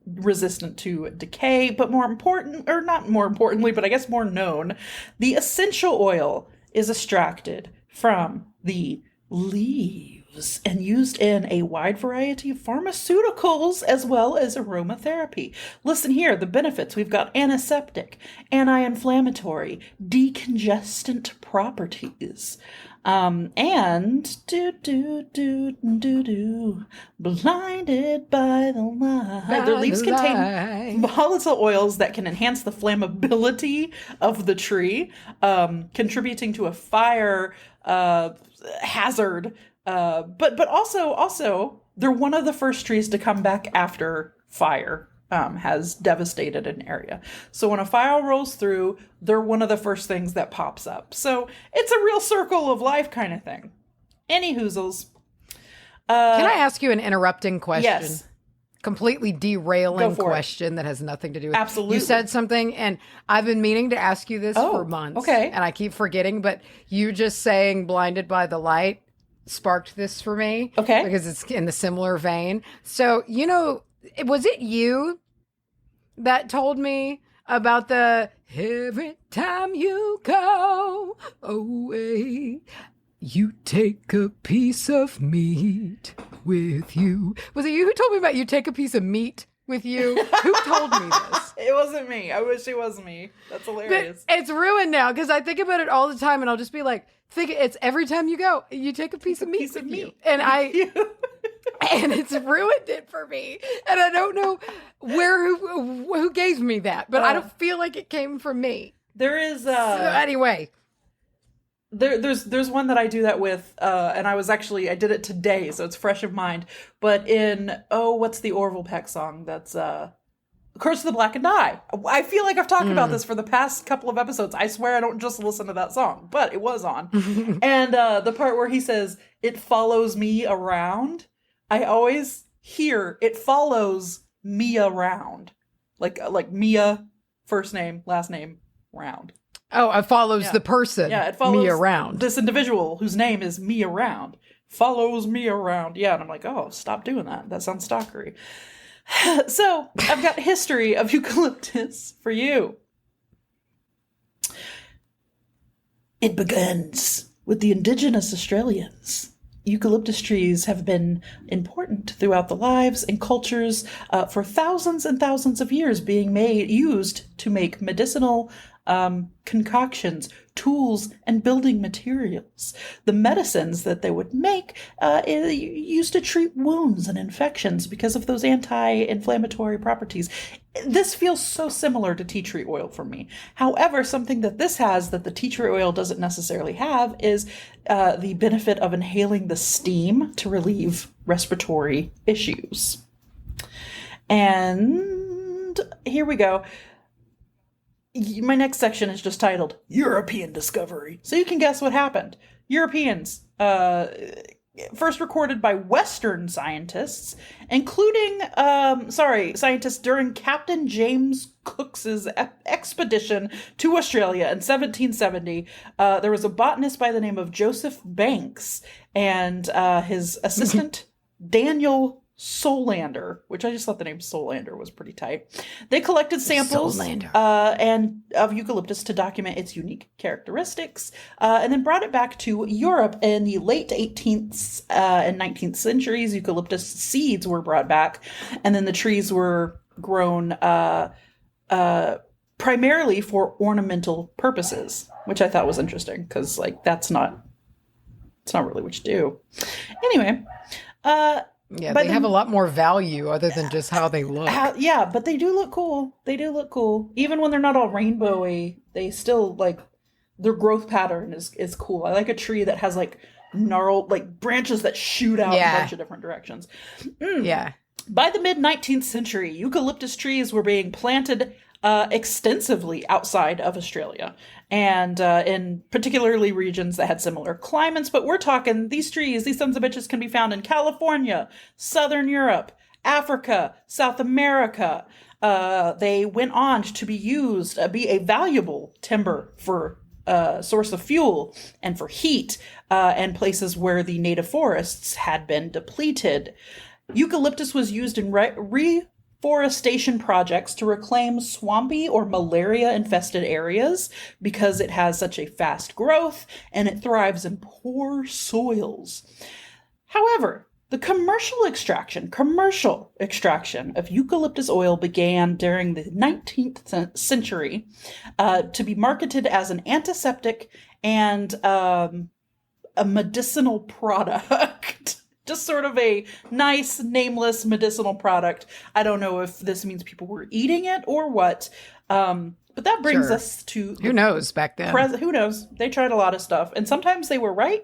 resistant to decay, but more important, or not more importantly, but I guess more known, the essential oil is extracted from the leaves and used in a wide variety of pharmaceuticals as well as aromatherapy. Listen here, the benefits. We've got antiseptic, anti-inflammatory, decongestant properties. And blinded by the light. Their leaves contain volatile oils that can enhance the flammability of the tree, contributing to a fire hazard. But also they're one of the first trees to come back after fire has devastated an area. So when a fire rolls through, they're one of the first things that pops up. So it's a real circle of life kind of thing. Any hoozles. Can I ask you an interrupting question? Yes. completely derailing question that has nothing to do with Absolutely. You said something, and I've been meaning to ask you this for months. Okay. And I keep forgetting, but you just saying blinded by the light sparked this for me. Okay. Because it's in the similar vein. So, was it you that told me about the every time you go away, you take a piece of meat with you? Was it you who told me about you take a piece of meat with you? Who told me this? It wasn't me. I wish it was me. That's hilarious. But it's ruined now because I think about it all the time, and I'll just be like, it's every time you go, you take a piece of meat with you. And and it's ruined it for me. And I don't know who gave me that, but I don't feel like it came from me. There is so anyway. There's one that I do that with, and I did it today, so it's fresh of mind. But in what's the Orville Peck song? That's Curse of the Black and Die. I feel like I've talked about this for the past couple of episodes. I swear I don't just listen to that song, but it was on. And the part where he says, "It follows me around," I always hear "it follows me around," like Mia, first name, last name, round. Oh, it follows the person. Yeah, it follows me around. This individual whose name is me around. Follows me around. Yeah, and I'm like, oh, stop doing that. That sounds stalkery. So, I've got history of eucalyptus for you. It begins with the indigenous Australians. Eucalyptus trees have been important throughout the lives and cultures for thousands and thousands of years, being used to make medicinal concoctions, tools, and building materials. The medicines that they would make used to treat wounds and infections because of those anti-inflammatory properties. This feels so similar to tea tree oil for me. However, something that this has that the tea tree oil doesn't necessarily have is the benefit of inhaling the steam to relieve respiratory issues. And here we go. My next section is just titled European Discovery. So you can guess what happened. Europeans, first recorded by Western scientists, including, scientists during Captain James Cook's expedition to Australia in 1770. There was a botanist by the name of Joseph Banks and his assistant, Daniel Solander, which I just thought the name Solander was pretty tight. They collected samples and of eucalyptus to document its unique characteristics, and then brought it back to Europe in the late 18th and 19th centuries. Eucalyptus seeds were brought back, and then the trees were grown primarily for ornamental purposes, which I thought was interesting because, it's not really what you do. Anyway. Yeah, they have a lot more value other than just how they look. But they do look cool. Even when they're not all rainbowy, they still, their growth pattern is cool. I like a tree that has, gnarled, branches that shoot out in a bunch of different directions. Yeah. By the mid-19th century, eucalyptus trees were being planted extensively outside of Australia, and in particularly regions that had similar climates. But we're talking these trees, these sons of bitches can be found in California, Southern Europe, Africa, South America. They went on to be a valuable timber for source of fuel and for heat, and places where the native forests had been depleted. Eucalyptus was used in reforestation projects to reclaim swampy or malaria-infested areas because it has such a fast growth and it thrives in poor soils. However, the commercial extraction of eucalyptus oil began during the 19th century to be marketed as an antiseptic and a medicinal product. Just sort of a nice, nameless medicinal product. I don't know if this means people were eating it or what. But that brings us to... Who knows back then? Who knows? They tried a lot of stuff. And sometimes they were right.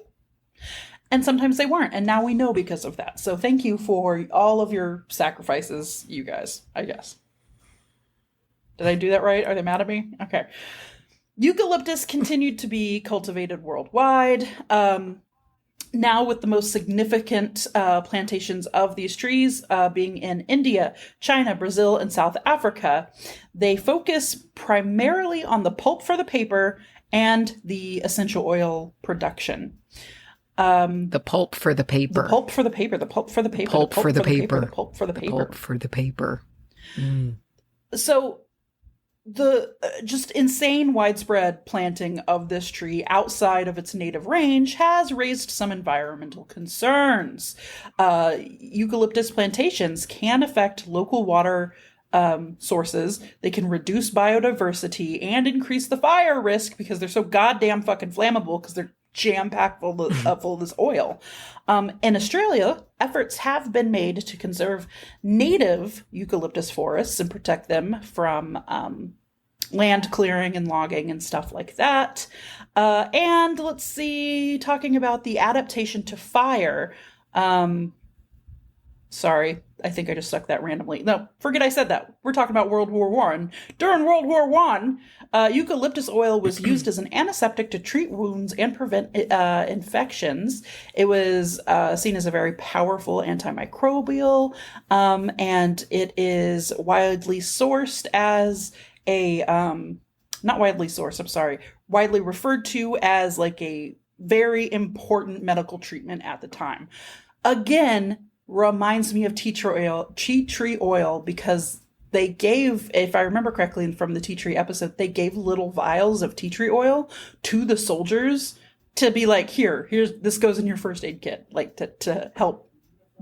And sometimes they weren't. And now we know because of that. So thank you for all of your sacrifices, you guys, I guess. Did I do that right? Are they mad at me? Okay. Eucalyptus continued to be cultivated worldwide. Now, with the most significant plantations of these trees being in India, China, Brazil, and South Africa, they focus primarily on the pulp for the paper and the essential oil production. The pulp for the paper. The pulp for the paper. The pulp for the paper. Pulp for the paper. The pulp for the paper. Pulp for the paper. Mm. So the just insane widespread planting of this tree outside of its native range has raised some environmental concerns. Eucalyptus plantations can affect local water sources. They can reduce biodiversity and increase the fire risk because they're so goddamn fucking flammable because they're jam-packed full of this oil. In Australia, efforts have been made to conserve native eucalyptus forests and protect them from land clearing and logging and stuff like that. And let's see, talking about the adaptation to fire. Sorry, I think I just stuck that randomly. No, forget I said that. We're talking about World War I. During World War I, eucalyptus oil was used as an antiseptic to treat wounds and prevent infections. It was seen as a very powerful antimicrobial, and it is widely sourced as a, not widely sourced, I'm sorry, widely referred to as like a very important medical treatment at the time. Again, reminds me of tea tree oil because they gave, if I remember correctly from the tea tree episode, they gave little vials of tea tree oil to the soldiers to be like, here's this goes in your first aid kit, like to help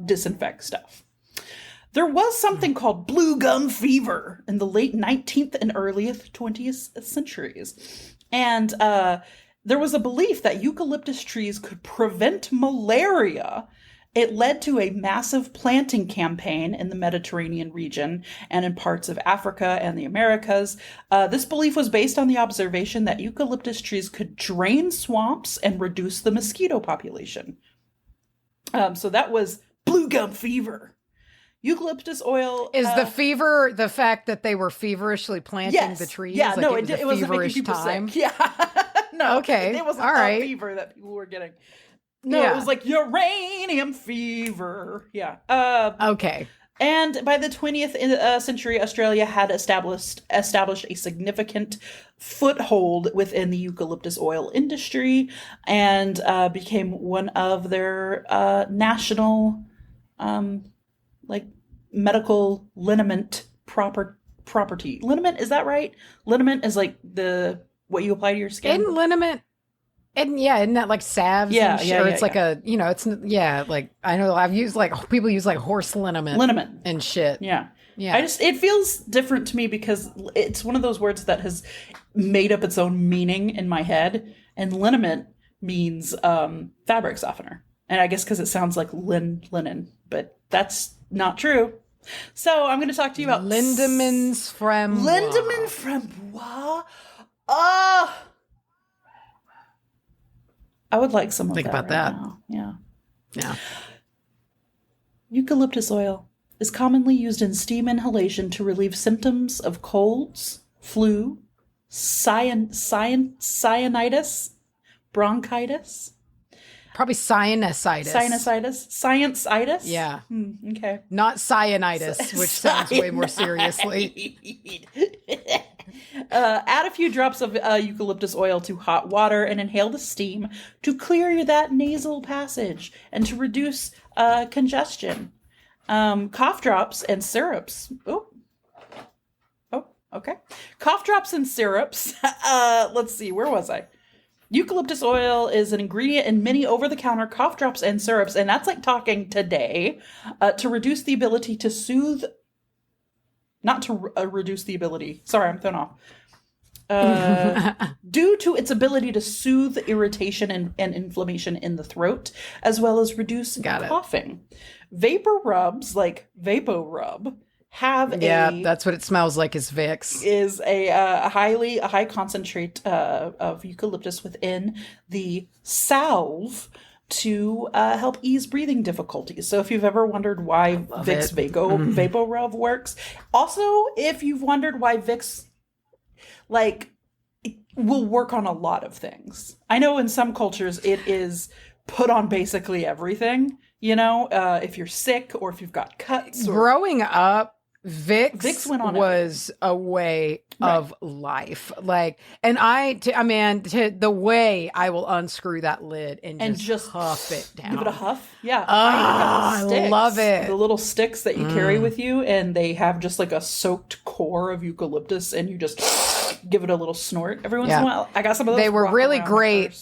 disinfect stuff. There was something called blue gum fever in the late 19th and early 20th centuries. And there was a belief that eucalyptus trees could prevent malaria. It led to a massive planting campaign in the Mediterranean region and in parts of Africa and the Americas. This belief was based on the observation that eucalyptus trees could drain swamps and reduce the mosquito population. So that was blue gum fever. Eucalyptus oil is the fever the fact that they were feverishly planting the trees. Yeah, like no, it wasn't making people time. Sick. Yeah, no, okay, it wasn't all right. Fever that people were getting. No, It was like uranium fever. Yeah. Okay. And by the 20th century, Australia had established a significant foothold within the eucalyptus oil industry and became one of their national, medical liniment property. Liniment, is that right? Liniment is like what you apply to your skin. And liniment. And isn't that like salves? Yeah, or it's like a, it's, like, I know I've used people use like horse liniment and shit. Yeah. Yeah. It feels different to me because it's one of those words that has made up its own meaning in my head. And liniment means fabric softener. And I guess because it sounds like linen, but that's not true. So I'm going to talk to you about Lindemans Framboise. Lindemann Framboise. I would like some of Think that. about that. Now. Yeah. Yeah. Eucalyptus oil is commonly used in steam inhalation to relieve symptoms of colds, flu, sinusitis, bronchitis. Probably sinusitis. Sinusitis? Yeah. Okay. Not cyanitis, which sounds way more seriously. Add a few drops of eucalyptus oil to hot water and inhale the steam to clear that nasal passage and to reduce congestion. Cough drops and syrups. Oh, okay. Cough drops and syrups. Let's see, where was I? Eucalyptus oil is an ingredient in many over-the-counter cough drops and syrups, and that's like talking today, to reduce the ability to soothe. Not to reduce the ability. Sorry, I'm thrown off. Due to its ability to soothe irritation and inflammation in the throat, as well as reduce coughing. Vapor rubs, like VapoRub, have that's what it smells like is Vicks. Is a high concentrate of eucalyptus within the salve to help ease breathing difficulties. So if you've ever wondered why Vicks VapoRub works, also if you've wondered why Vicks will work on a lot of things. I know in some cultures it is put on basically everything, you know, if you're sick or if you've got cuts. Growing up, Vicks went on was a way of life. Like, and the way I will unscrew that lid and just huff it down. Give it a huff. Yeah. I love it. The little sticks that you carry with you, and they have just like a soaked core of eucalyptus, and you just give it a little snort every once in a while. I got some of those. They were really great.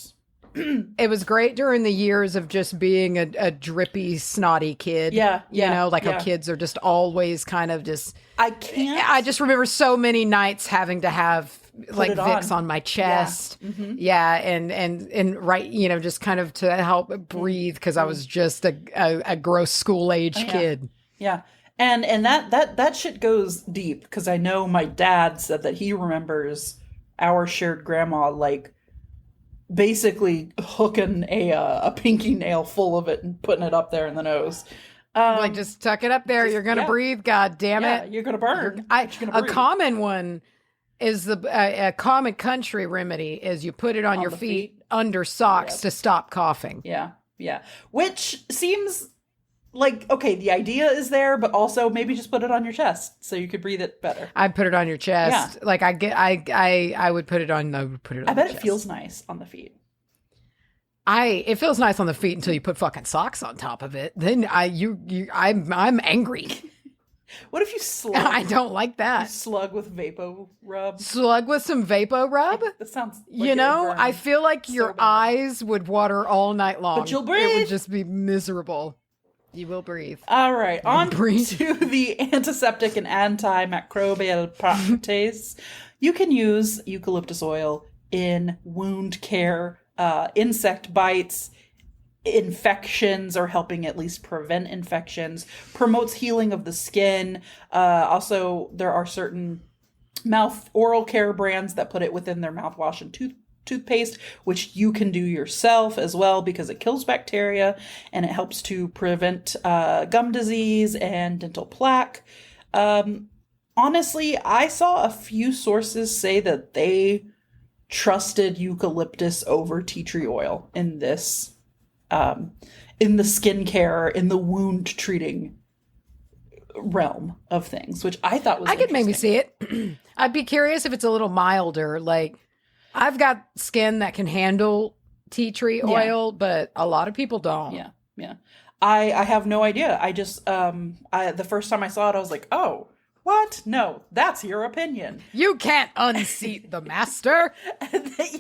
It was great during the years of just being a drippy, snotty kid. Yeah. You know, like how kids are just always kind of just... I just remember so many nights having to have like Vicks on my chest. Yeah. And right, you know, just kind of to help breathe because I was just a gross school-age kid. Yeah. And that shit goes deep because I know my dad said that he remembers our shared grandma like basically hooking a pinky nail full of it and putting it up there in the nose. Like, just tuck it up there. You're going to breathe. God damn it. You're going to burn. A common one is a common country remedy is you put it on your feet under socks to stop coughing. Yeah. Yeah. Which seems like, okay, the idea is there, but also maybe just put it on your chest so you could breathe it better. I'd put it on your chest. Yeah. Like I would put it on. I bet it feels nice on the feet. It feels nice on the feet until you put fucking socks on top of it. Then I'm angry. What if you slug? I don't like that. You slug with Vapo Rub. Slug with some Vapo Rub? That sounds like you know, I feel like your eyes would water all night long. But you'll breathe. It would just be miserable. You will breathe. All right. On to the antiseptic and antimicrobial properties. You can use eucalyptus oil in wound care, insect bites, infections, or helping at least prevent infections, promotes healing of the skin. Also, there are certain oral care brands that put it within their mouthwash and toothpaste, which you can do yourself as well because it kills bacteria and it helps to prevent gum disease and dental plaque. Honestly, I saw a few sources say that they trusted eucalyptus over tea tree oil in this, in the skincare, in the wound treating realm of things, which I thought was I could maybe see it. I'd be curious if it's a little milder. Like, I've got skin that can handle tea tree oil, but a lot of people don't. Yeah, yeah. I have no idea. I just, the first time I saw it, I was like, oh, what? No, that's your opinion. You can't unseat the master. Yeah,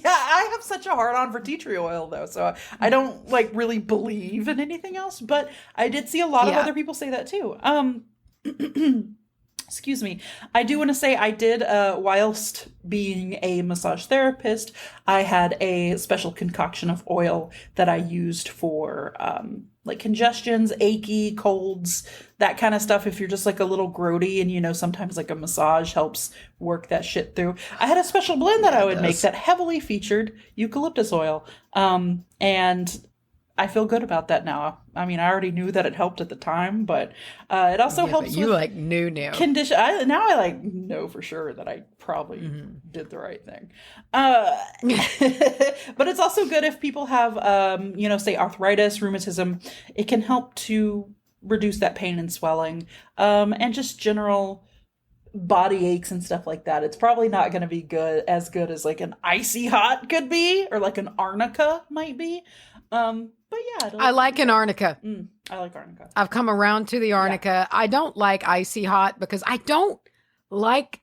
I have such a hard-on for tea tree oil, though, so I don't, like, really believe in anything else, but I did see a lot of other people say that, too. Excuse me. I do want to say I did, whilst being a massage therapist, I had a special concoction of oil that I used for, like congestions, achy, colds, that kind of stuff. If you're just like a little grody and, you know, sometimes like a massage helps work that shit through. I had a special blend that I would make that heavily featured eucalyptus oil. And I feel good about that now. I mean, I already knew that it helped at the time, but it also helps. You like knew. Condition. Now I like know for sure that I probably did the right thing. But it's also good if people have, you know, say arthritis, rheumatism. It can help to reduce that pain and swelling, and just general body aches and stuff like that. It's probably not going to be as good as like an icy hot could be, or like an arnica might be. But yeah, I like an arnica. I like arnica. I've come around to the arnica. Yeah. I don't like icy hot because I don't like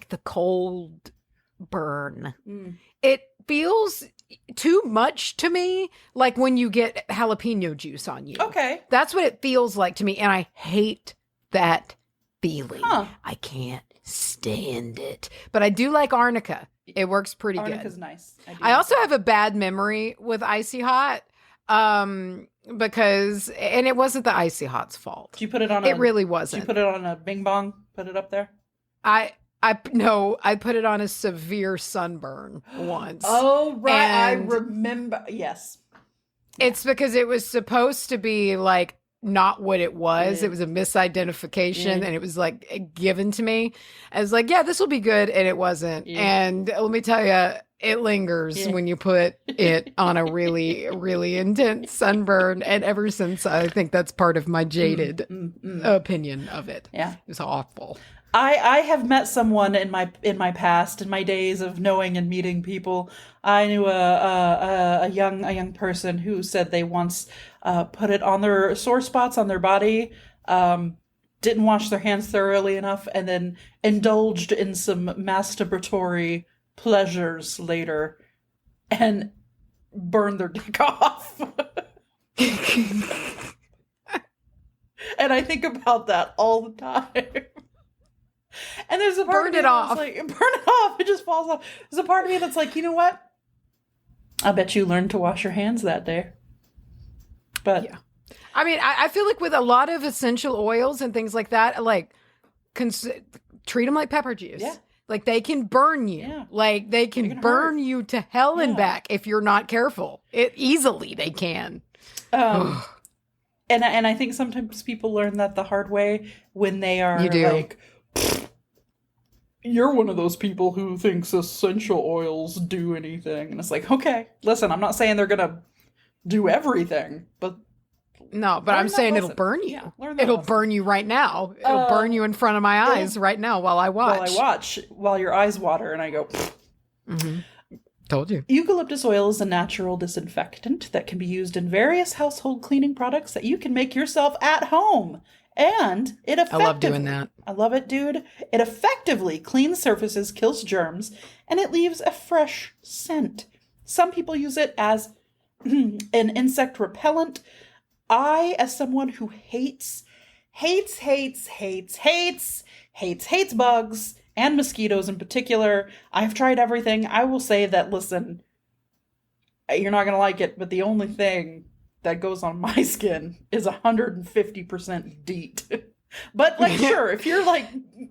the cold burn. It feels too much to me, like when you get jalapeno juice on you. Okay. That's what it feels like to me, and I hate that feeling. I can't stand it. But I do like arnica. It works pretty good. Arnica's nice. I also have a bad memory with icy hot. Because it wasn't the icy hot's fault. Did you put it on? It really wasn't. Did you put it on a Bing Bong? Put it up there. I put it on a severe sunburn once. Oh right, I remember. Yes. It's because it was supposed to be like not what it was. It was a misidentification, and it was like given to me. I was like, yeah, this will be good, and it wasn't. And let me tell you, it lingers when you put it on a really, really intense sunburn. And ever since, I think that's part of my jaded opinion of it. Yeah, it was awful. I have met someone in my past, in my days of knowing and meeting people. I knew a young person who said they once put it on their sore spots on their body, didn't wash their hands thoroughly enough, and then indulged in some masturbatory pleasures later, and burned their dick off. And I think about that all the time. And there's a part of me that's like, burn it off. It just falls off. There's a part of me that's like, you know what? I bet you learned to wash your hands that day. But yeah, I mean, I feel like with a lot of essential oils and things like that, like treat them like pepper juice. Yeah. Like they can burn you. Yeah. Like they can burn you to hell and back if you're not careful. Easily they can. And I think sometimes people learn that the hard way when they are like, you're one of those people who thinks essential oils do anything. And it's like, okay, listen, I'm not saying they're going to do everything, but... No, but I'm saying it'll burn you. Yeah, it'll burn you right now. It'll burn you in front of my eyes right now while I watch. While your eyes water, and I go... Told you. Eucalyptus oil is a natural disinfectant that can be used in various household cleaning products that you can make yourself at home. And it effectively... I love doing that. I love it, dude. It effectively cleans surfaces, kills germs, and it leaves a fresh scent. Some people use it as an insect repellent. I, as someone who hates bugs, and mosquitoes in particular, I've tried everything. I will say that, listen, you're not going to like it, but the only thing that goes on my skin is 150% DEET. But, like, sure, if you're, like,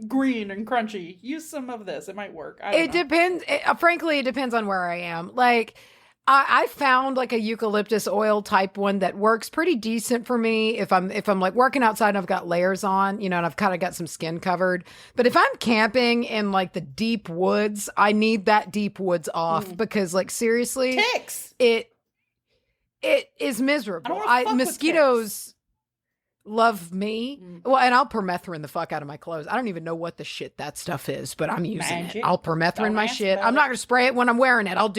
green and crunchy, use some of this. It might work. It depends. Frankly, it depends on where I am. Like, I found like a eucalyptus oil type one that works pretty decent for me if I'm like working outside and I've got layers on, you know, and I've kind of got some skin covered. But if I'm camping in like the deep woods, I need that deep woods off because like seriously, ticks. It is miserable. Mosquitoes love me. Well, and I'll permethrin the fuck out of my clothes. I don't even know what the shit that stuff is, but I'm using it. I'll permethrin my shit. I'm not going to spray it when I'm wearing it. I'll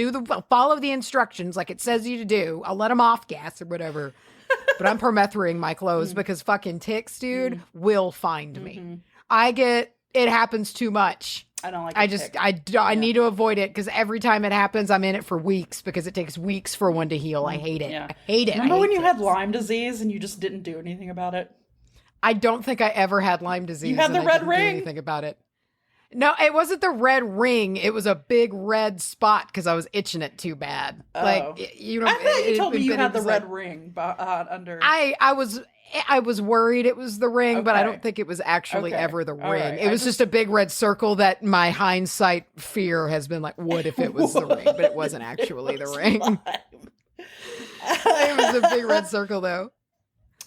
follow the instructions like it says you to do. I'll let them off gas or whatever. But I'm permethrin my clothes because fucking ticks, dude, will find me. It happens too much. I don't like I need to avoid it because every time it happens, I'm in it for weeks because it takes weeks for one to heal. I hate it. Yeah. I hate it. Remember when you had Lyme disease and you just didn't do anything about it? I don't think I ever had Lyme disease. You had the red ring. Do anything about it. No, it wasn't the red ring. It was a big red spot because I was itching it too bad. Oh. Like you know, I thought you told me you had the red ring under. I was worried it was the ring, but I don't think it was actually ever the ring. Right. It was just a big red circle that my hindsight fear has been like, what if it was the ring? But it wasn't actually the ring. It was a big red circle though.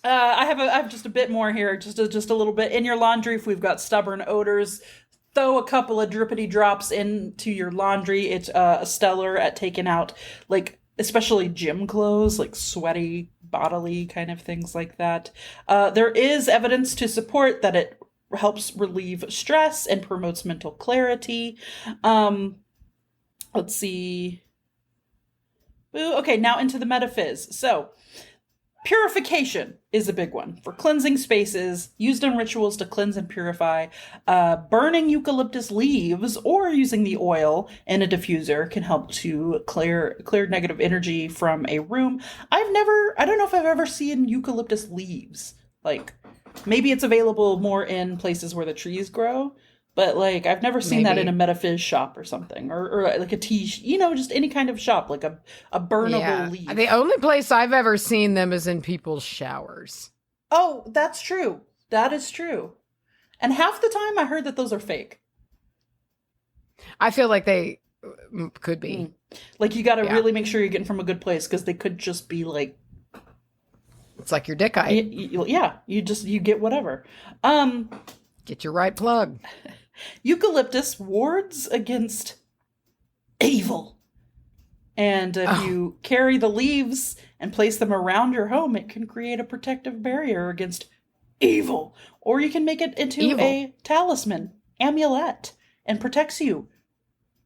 I have just a bit more here, just a little bit. In your laundry, if we've got stubborn odors, throw a couple of drippity drops into your laundry. It's stellar at taking out, like, especially gym clothes, like sweaty, bodily kind of things like that. There is evidence to support that it helps relieve stress and promotes mental clarity. Let's see. Okay, now into the metaphys. So, purification is a big one for cleansing spaces, used in rituals to cleanse and purify. Burning eucalyptus leaves or using the oil in a diffuser can help to clear negative energy from a room. I don't know if I've ever seen eucalyptus leaves. Like, maybe it's available more in places where the trees grow, but like I've never seen that in a metaphys shop or something, or like a tea, just any kind of shop, like a burnable leaf. The only place I've ever seen them is in people's showers. Oh, that's true. That is true. And half the time I heard that those are fake. I feel like they could be. Like you got to really make sure you're getting from a good place because they could just be like It's like your Dickite. You get whatever. Get your right plug. Eucalyptus wards against evil. And if you carry the leaves and place them around your home, it can create a protective barrier against evil. Or you can make it into a talisman, amulet, and protects you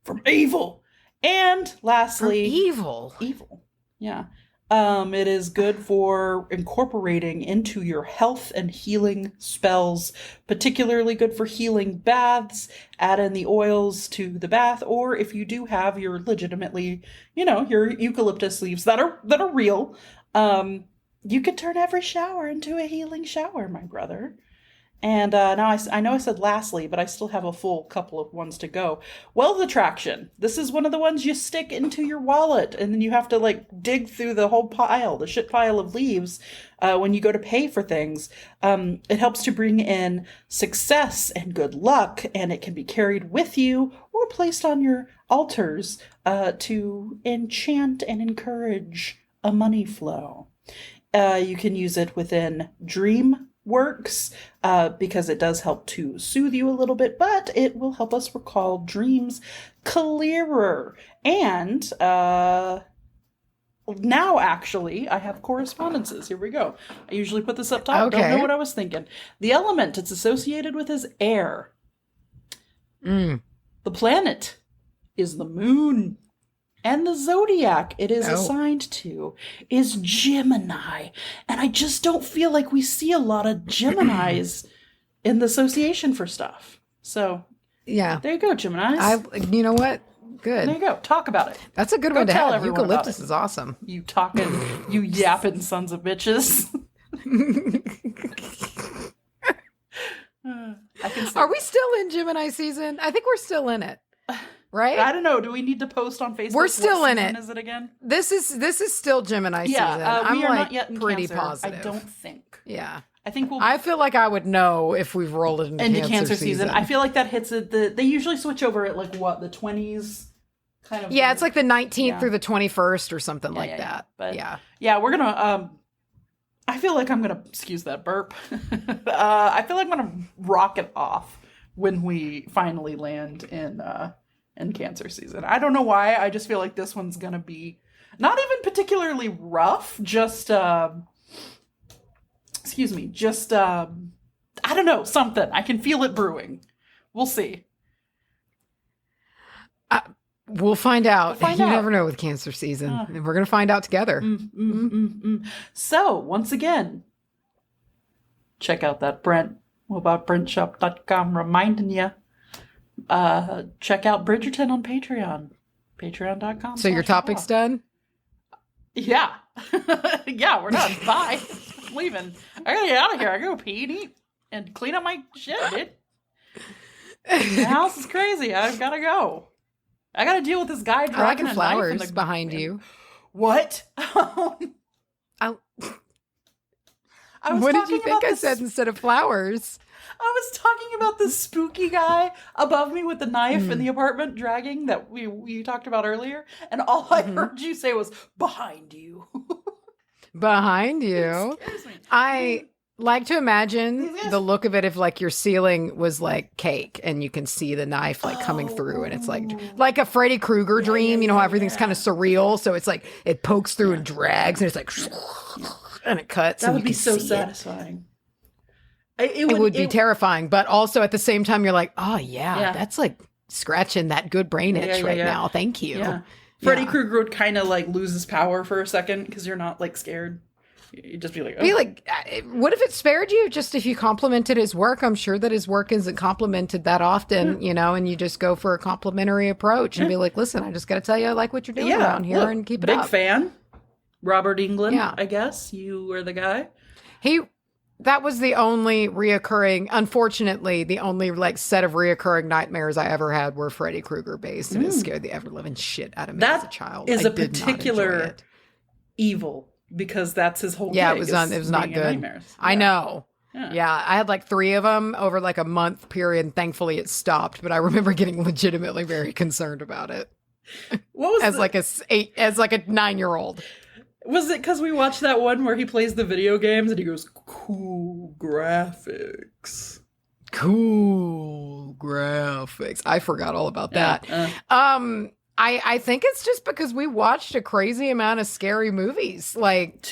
from evil. And lastly... Evil. Yeah. It is good for incorporating into your health and healing spells, particularly good for healing baths. Add in the oils to the bath, or if you do have your legitimately, your eucalyptus leaves that are real, you could turn every shower into a healing shower, my brother. And now I know I said lastly, but I still have a full couple of ones to go. Wealth attraction. This is one of the ones you stick into your wallet, and then you have to dig through the whole pile, the shit pile of leaves, when you go to pay for things. It helps to bring in success and good luck, and it can be carried with you or placed on your altars to enchant and encourage a money flow. You can use it within dream works because it does help to soothe you a little bit, but it will help us recall dreams clearer. And now actually I have correspondences. Here we go. I usually put this up top. Okay. Don't know what I was thinking. The element it's associated with is air. The planet is the moon. And the zodiac it is assigned to is Gemini. And I just don't feel like we see a lot of Geminis in the association for stuff. So, yeah. There you go, Geminis. You know what? Good. There you go. Talk about it. That's a good one to have. Eucalyptus is awesome. You yapping sons of bitches. Are we still in Gemini season? I think we're still in it. Right? I don't know. Do we need to post on Facebook? We're still in it. Is it again? This is still Gemini season. I'm we are not yet in pretty Cancer, positive. I don't think. Yeah. I feel like I would know if we've rolled it into Cancer season. I feel like that hits it. They usually switch over at the 20s. Kind of. Yeah, it's like the 19th through the 21st or something like that. But yeah, we're gonna. I feel like I'm gonna excuse that burp. I feel like I'm gonna rock it off when we finally land in Cancer season. I don't know why. I just feel like this one's gonna be not even particularly rough. Just I don't know, something. I can feel it brewing. We'll see. We'll find out. Never know with Cancer season. And we're going to find out together. So, once again, check out that Brent, wbahpodcast.com reminding you. Check out Bridgerton on Patreon. Patreon.com. So your topic's done? Yeah. Yeah, we're done. Bye. I'm leaving. I gotta get out of here. I gotta go pee and eat and clean up my shit, dude. The house is crazy. I've gotta go. I gotta deal with this guy dragging a flowers knife behind you. What? What did you think I said instead of flowers? I was talking about the spooky guy above me with the knife in the apartment dragging that we talked about earlier, and all I heard you say was behind you. Behind you. I like to imagine the look of it if your ceiling was like cake and you can see the knife coming through, and it's like a Freddy Krueger dream. You know how everything's kind of surreal, so it's like it pokes through and drags, and it's like and it cuts. That would be so satisfying. It would be terrifying, but also at the same time, you're like, oh yeah. That's like scratching that good brain itch now. Thank you. Yeah. Freddy Krueger would kind of lose his power for a second because you're not scared. You'd just be like, oh. What if it spared you just if you complimented his work? I'm sure that his work isn't complimented that often, and you just go for a complimentary approach and be like, listen, I just got to tell you, I like what you're doing around here and keep it up. Big fan. Robert Englund, I guess. You were the guy. That was the only unfortunately, the only set of reoccurring nightmares I ever had were Freddy Krueger based, and it scared the ever living shit out of me as a child. That is a particular evil because that's his whole gig. Yeah, it was not good. Nightmares. Yeah. I know. Yeah, I had 3 of them over a month period, and thankfully it stopped, but I remember getting legitimately very concerned about it. What was as a 9-year-old? Was it because we watched that one where he plays the video games and he goes, cool graphics? Cool graphics. I forgot all about that. I think it's just because we watched a crazy amount of scary movies. Like,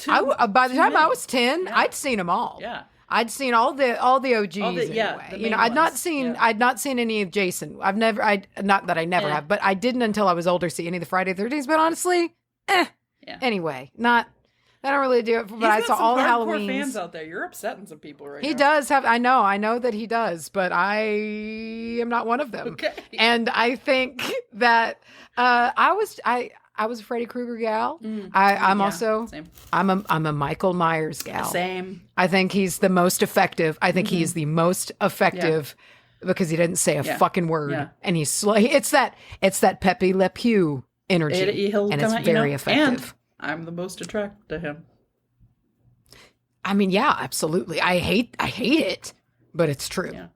by the time I was 10, I'd seen them all. Yeah. I'd seen all the OGs anyway. You know, I'd not seen any of Jason. Not that I never have, but I didn't until I was older see any of the Friday the 13th. But honestly, anyway, I don't really do it. But I saw all the Halloweens. Fans out there, you're upsetting some people right now. He does have. I know that he does, but I am not one of them. Okay. And I think that I was a Freddy Krueger gal. I'm also same. I'm a Michael Myers gal. Same. I think he's the most effective. I think he is the most effective because he didn't say a fucking word, and he's it's that Pepe Le Pew energy, and it's very effective. And I'm the most attracted to him. I mean, yeah, absolutely. I hate it, but it's true. Yeah.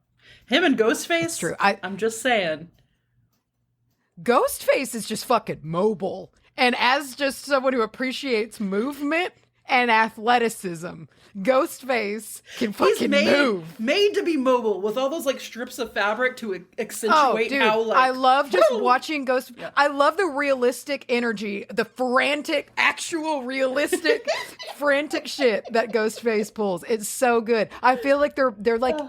Him and Ghostface. It's true. I'm just saying. Ghostface is just fucking mobile. And as just someone who appreciates movement and athleticism, Ghostface can fucking move. Made to be mobile with all those like strips of fabric to accentuate how like. I love just watching Ghost. Yeah. I love the realistic energy, the frantic, actual realistic, frantic shit that Ghostface pulls. It's so good. I feel like they're like.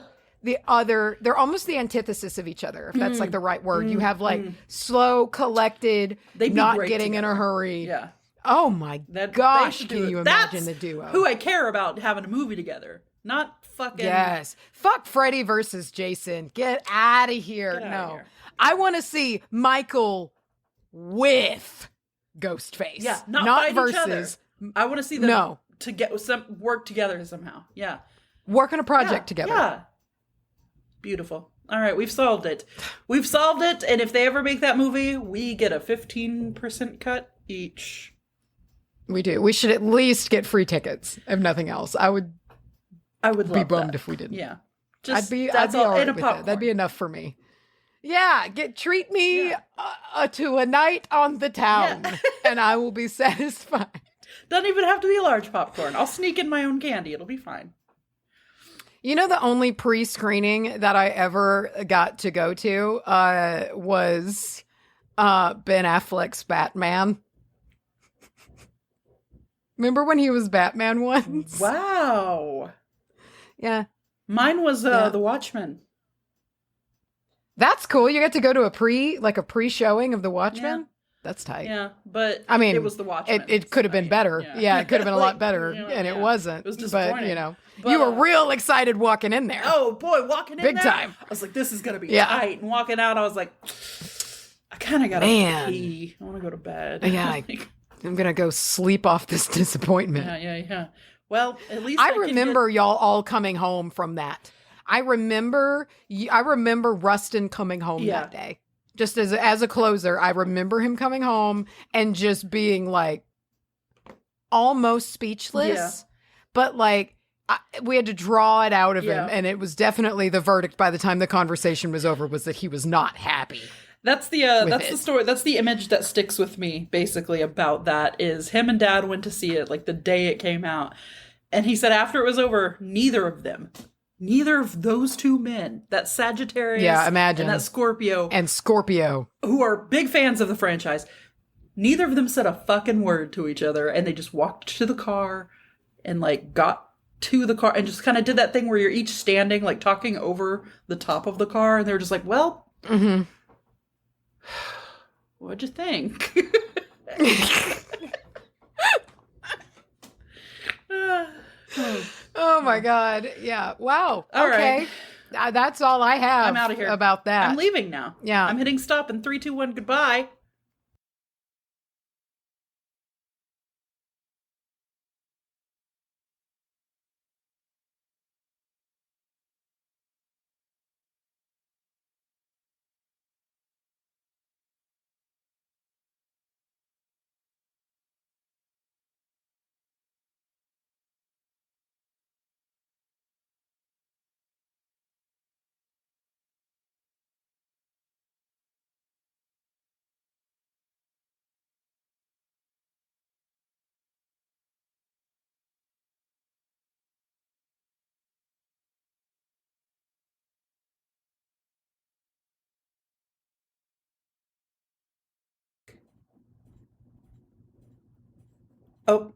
They're almost the antithesis of each other, if that's like the right word. You have like slow, collected, not getting together. In a hurry. Yeah. Oh my gosh, can you imagine the duo? Who I care about having a movie together. Not fucking... Yes. Fuck Freddy versus Jason. Get out of here. No. I want to see Michael with Ghostface. Yeah, not versus. I want to see them to get work together somehow. Yeah. Work on a project together. Yeah. Beautiful. All right, we've solved it. We've solved it, and if they ever make that movie, we get a 15% cut each. We do. We should at least get free tickets, if nothing else. I would be bummed if we didn't. Yeah. I'd be all right with it. That'd be enough for me. Yeah, treat me to a night on the town, and I will be satisfied. Doesn't even have to be a large popcorn. I'll sneak in my own candy. It'll be fine. You know, the only pre-screening that I ever got to go to was Ben Affleck's Batman. Remember when he was Batman once? Wow. Yeah. Mine was The Watchmen. That's cool. You got to go to a pre-showing of The Watchmen? Yeah. That's tight. Yeah, but I mean, it was The Watchmen. It could have been better. Yeah, it could have been a lot better, and it wasn't. It was disappointing. But, you were real excited walking in there. Oh, boy, walking in Big there. time. I was like, this is going to be tight. And walking out, I was like, I kind of got to pee. I want to go to bed. Yeah, I'm going to go sleep off this disappointment. Yeah. Well, at least I remember y'all all coming home from that. I remember Rustin coming home that day. Just as a closer, I remember him coming home and just being like almost speechless, but like we had to draw it out of him, and it was definitely the verdict by the time the conversation was over was that he was not happy. That's the story. That's the image that sticks with me basically about that is him and Dad went to see it like the day it came out, and he said after it was over, neither of those two men, that Sagittarius imagine. And that Scorpio, who are big fans of the franchise, neither of them said a fucking word to each other, and they just walked to the car and like got to the car and just kind of did that thing where you're each standing like talking over the top of the car, and they were just like, well, what'd you think? Oh my God. Yeah. Wow. All okay. Right. That's all I have I'm out of here. About that. I'm leaving now. Yeah. I'm hitting stop in 3, 2, 1, goodbye. Oh,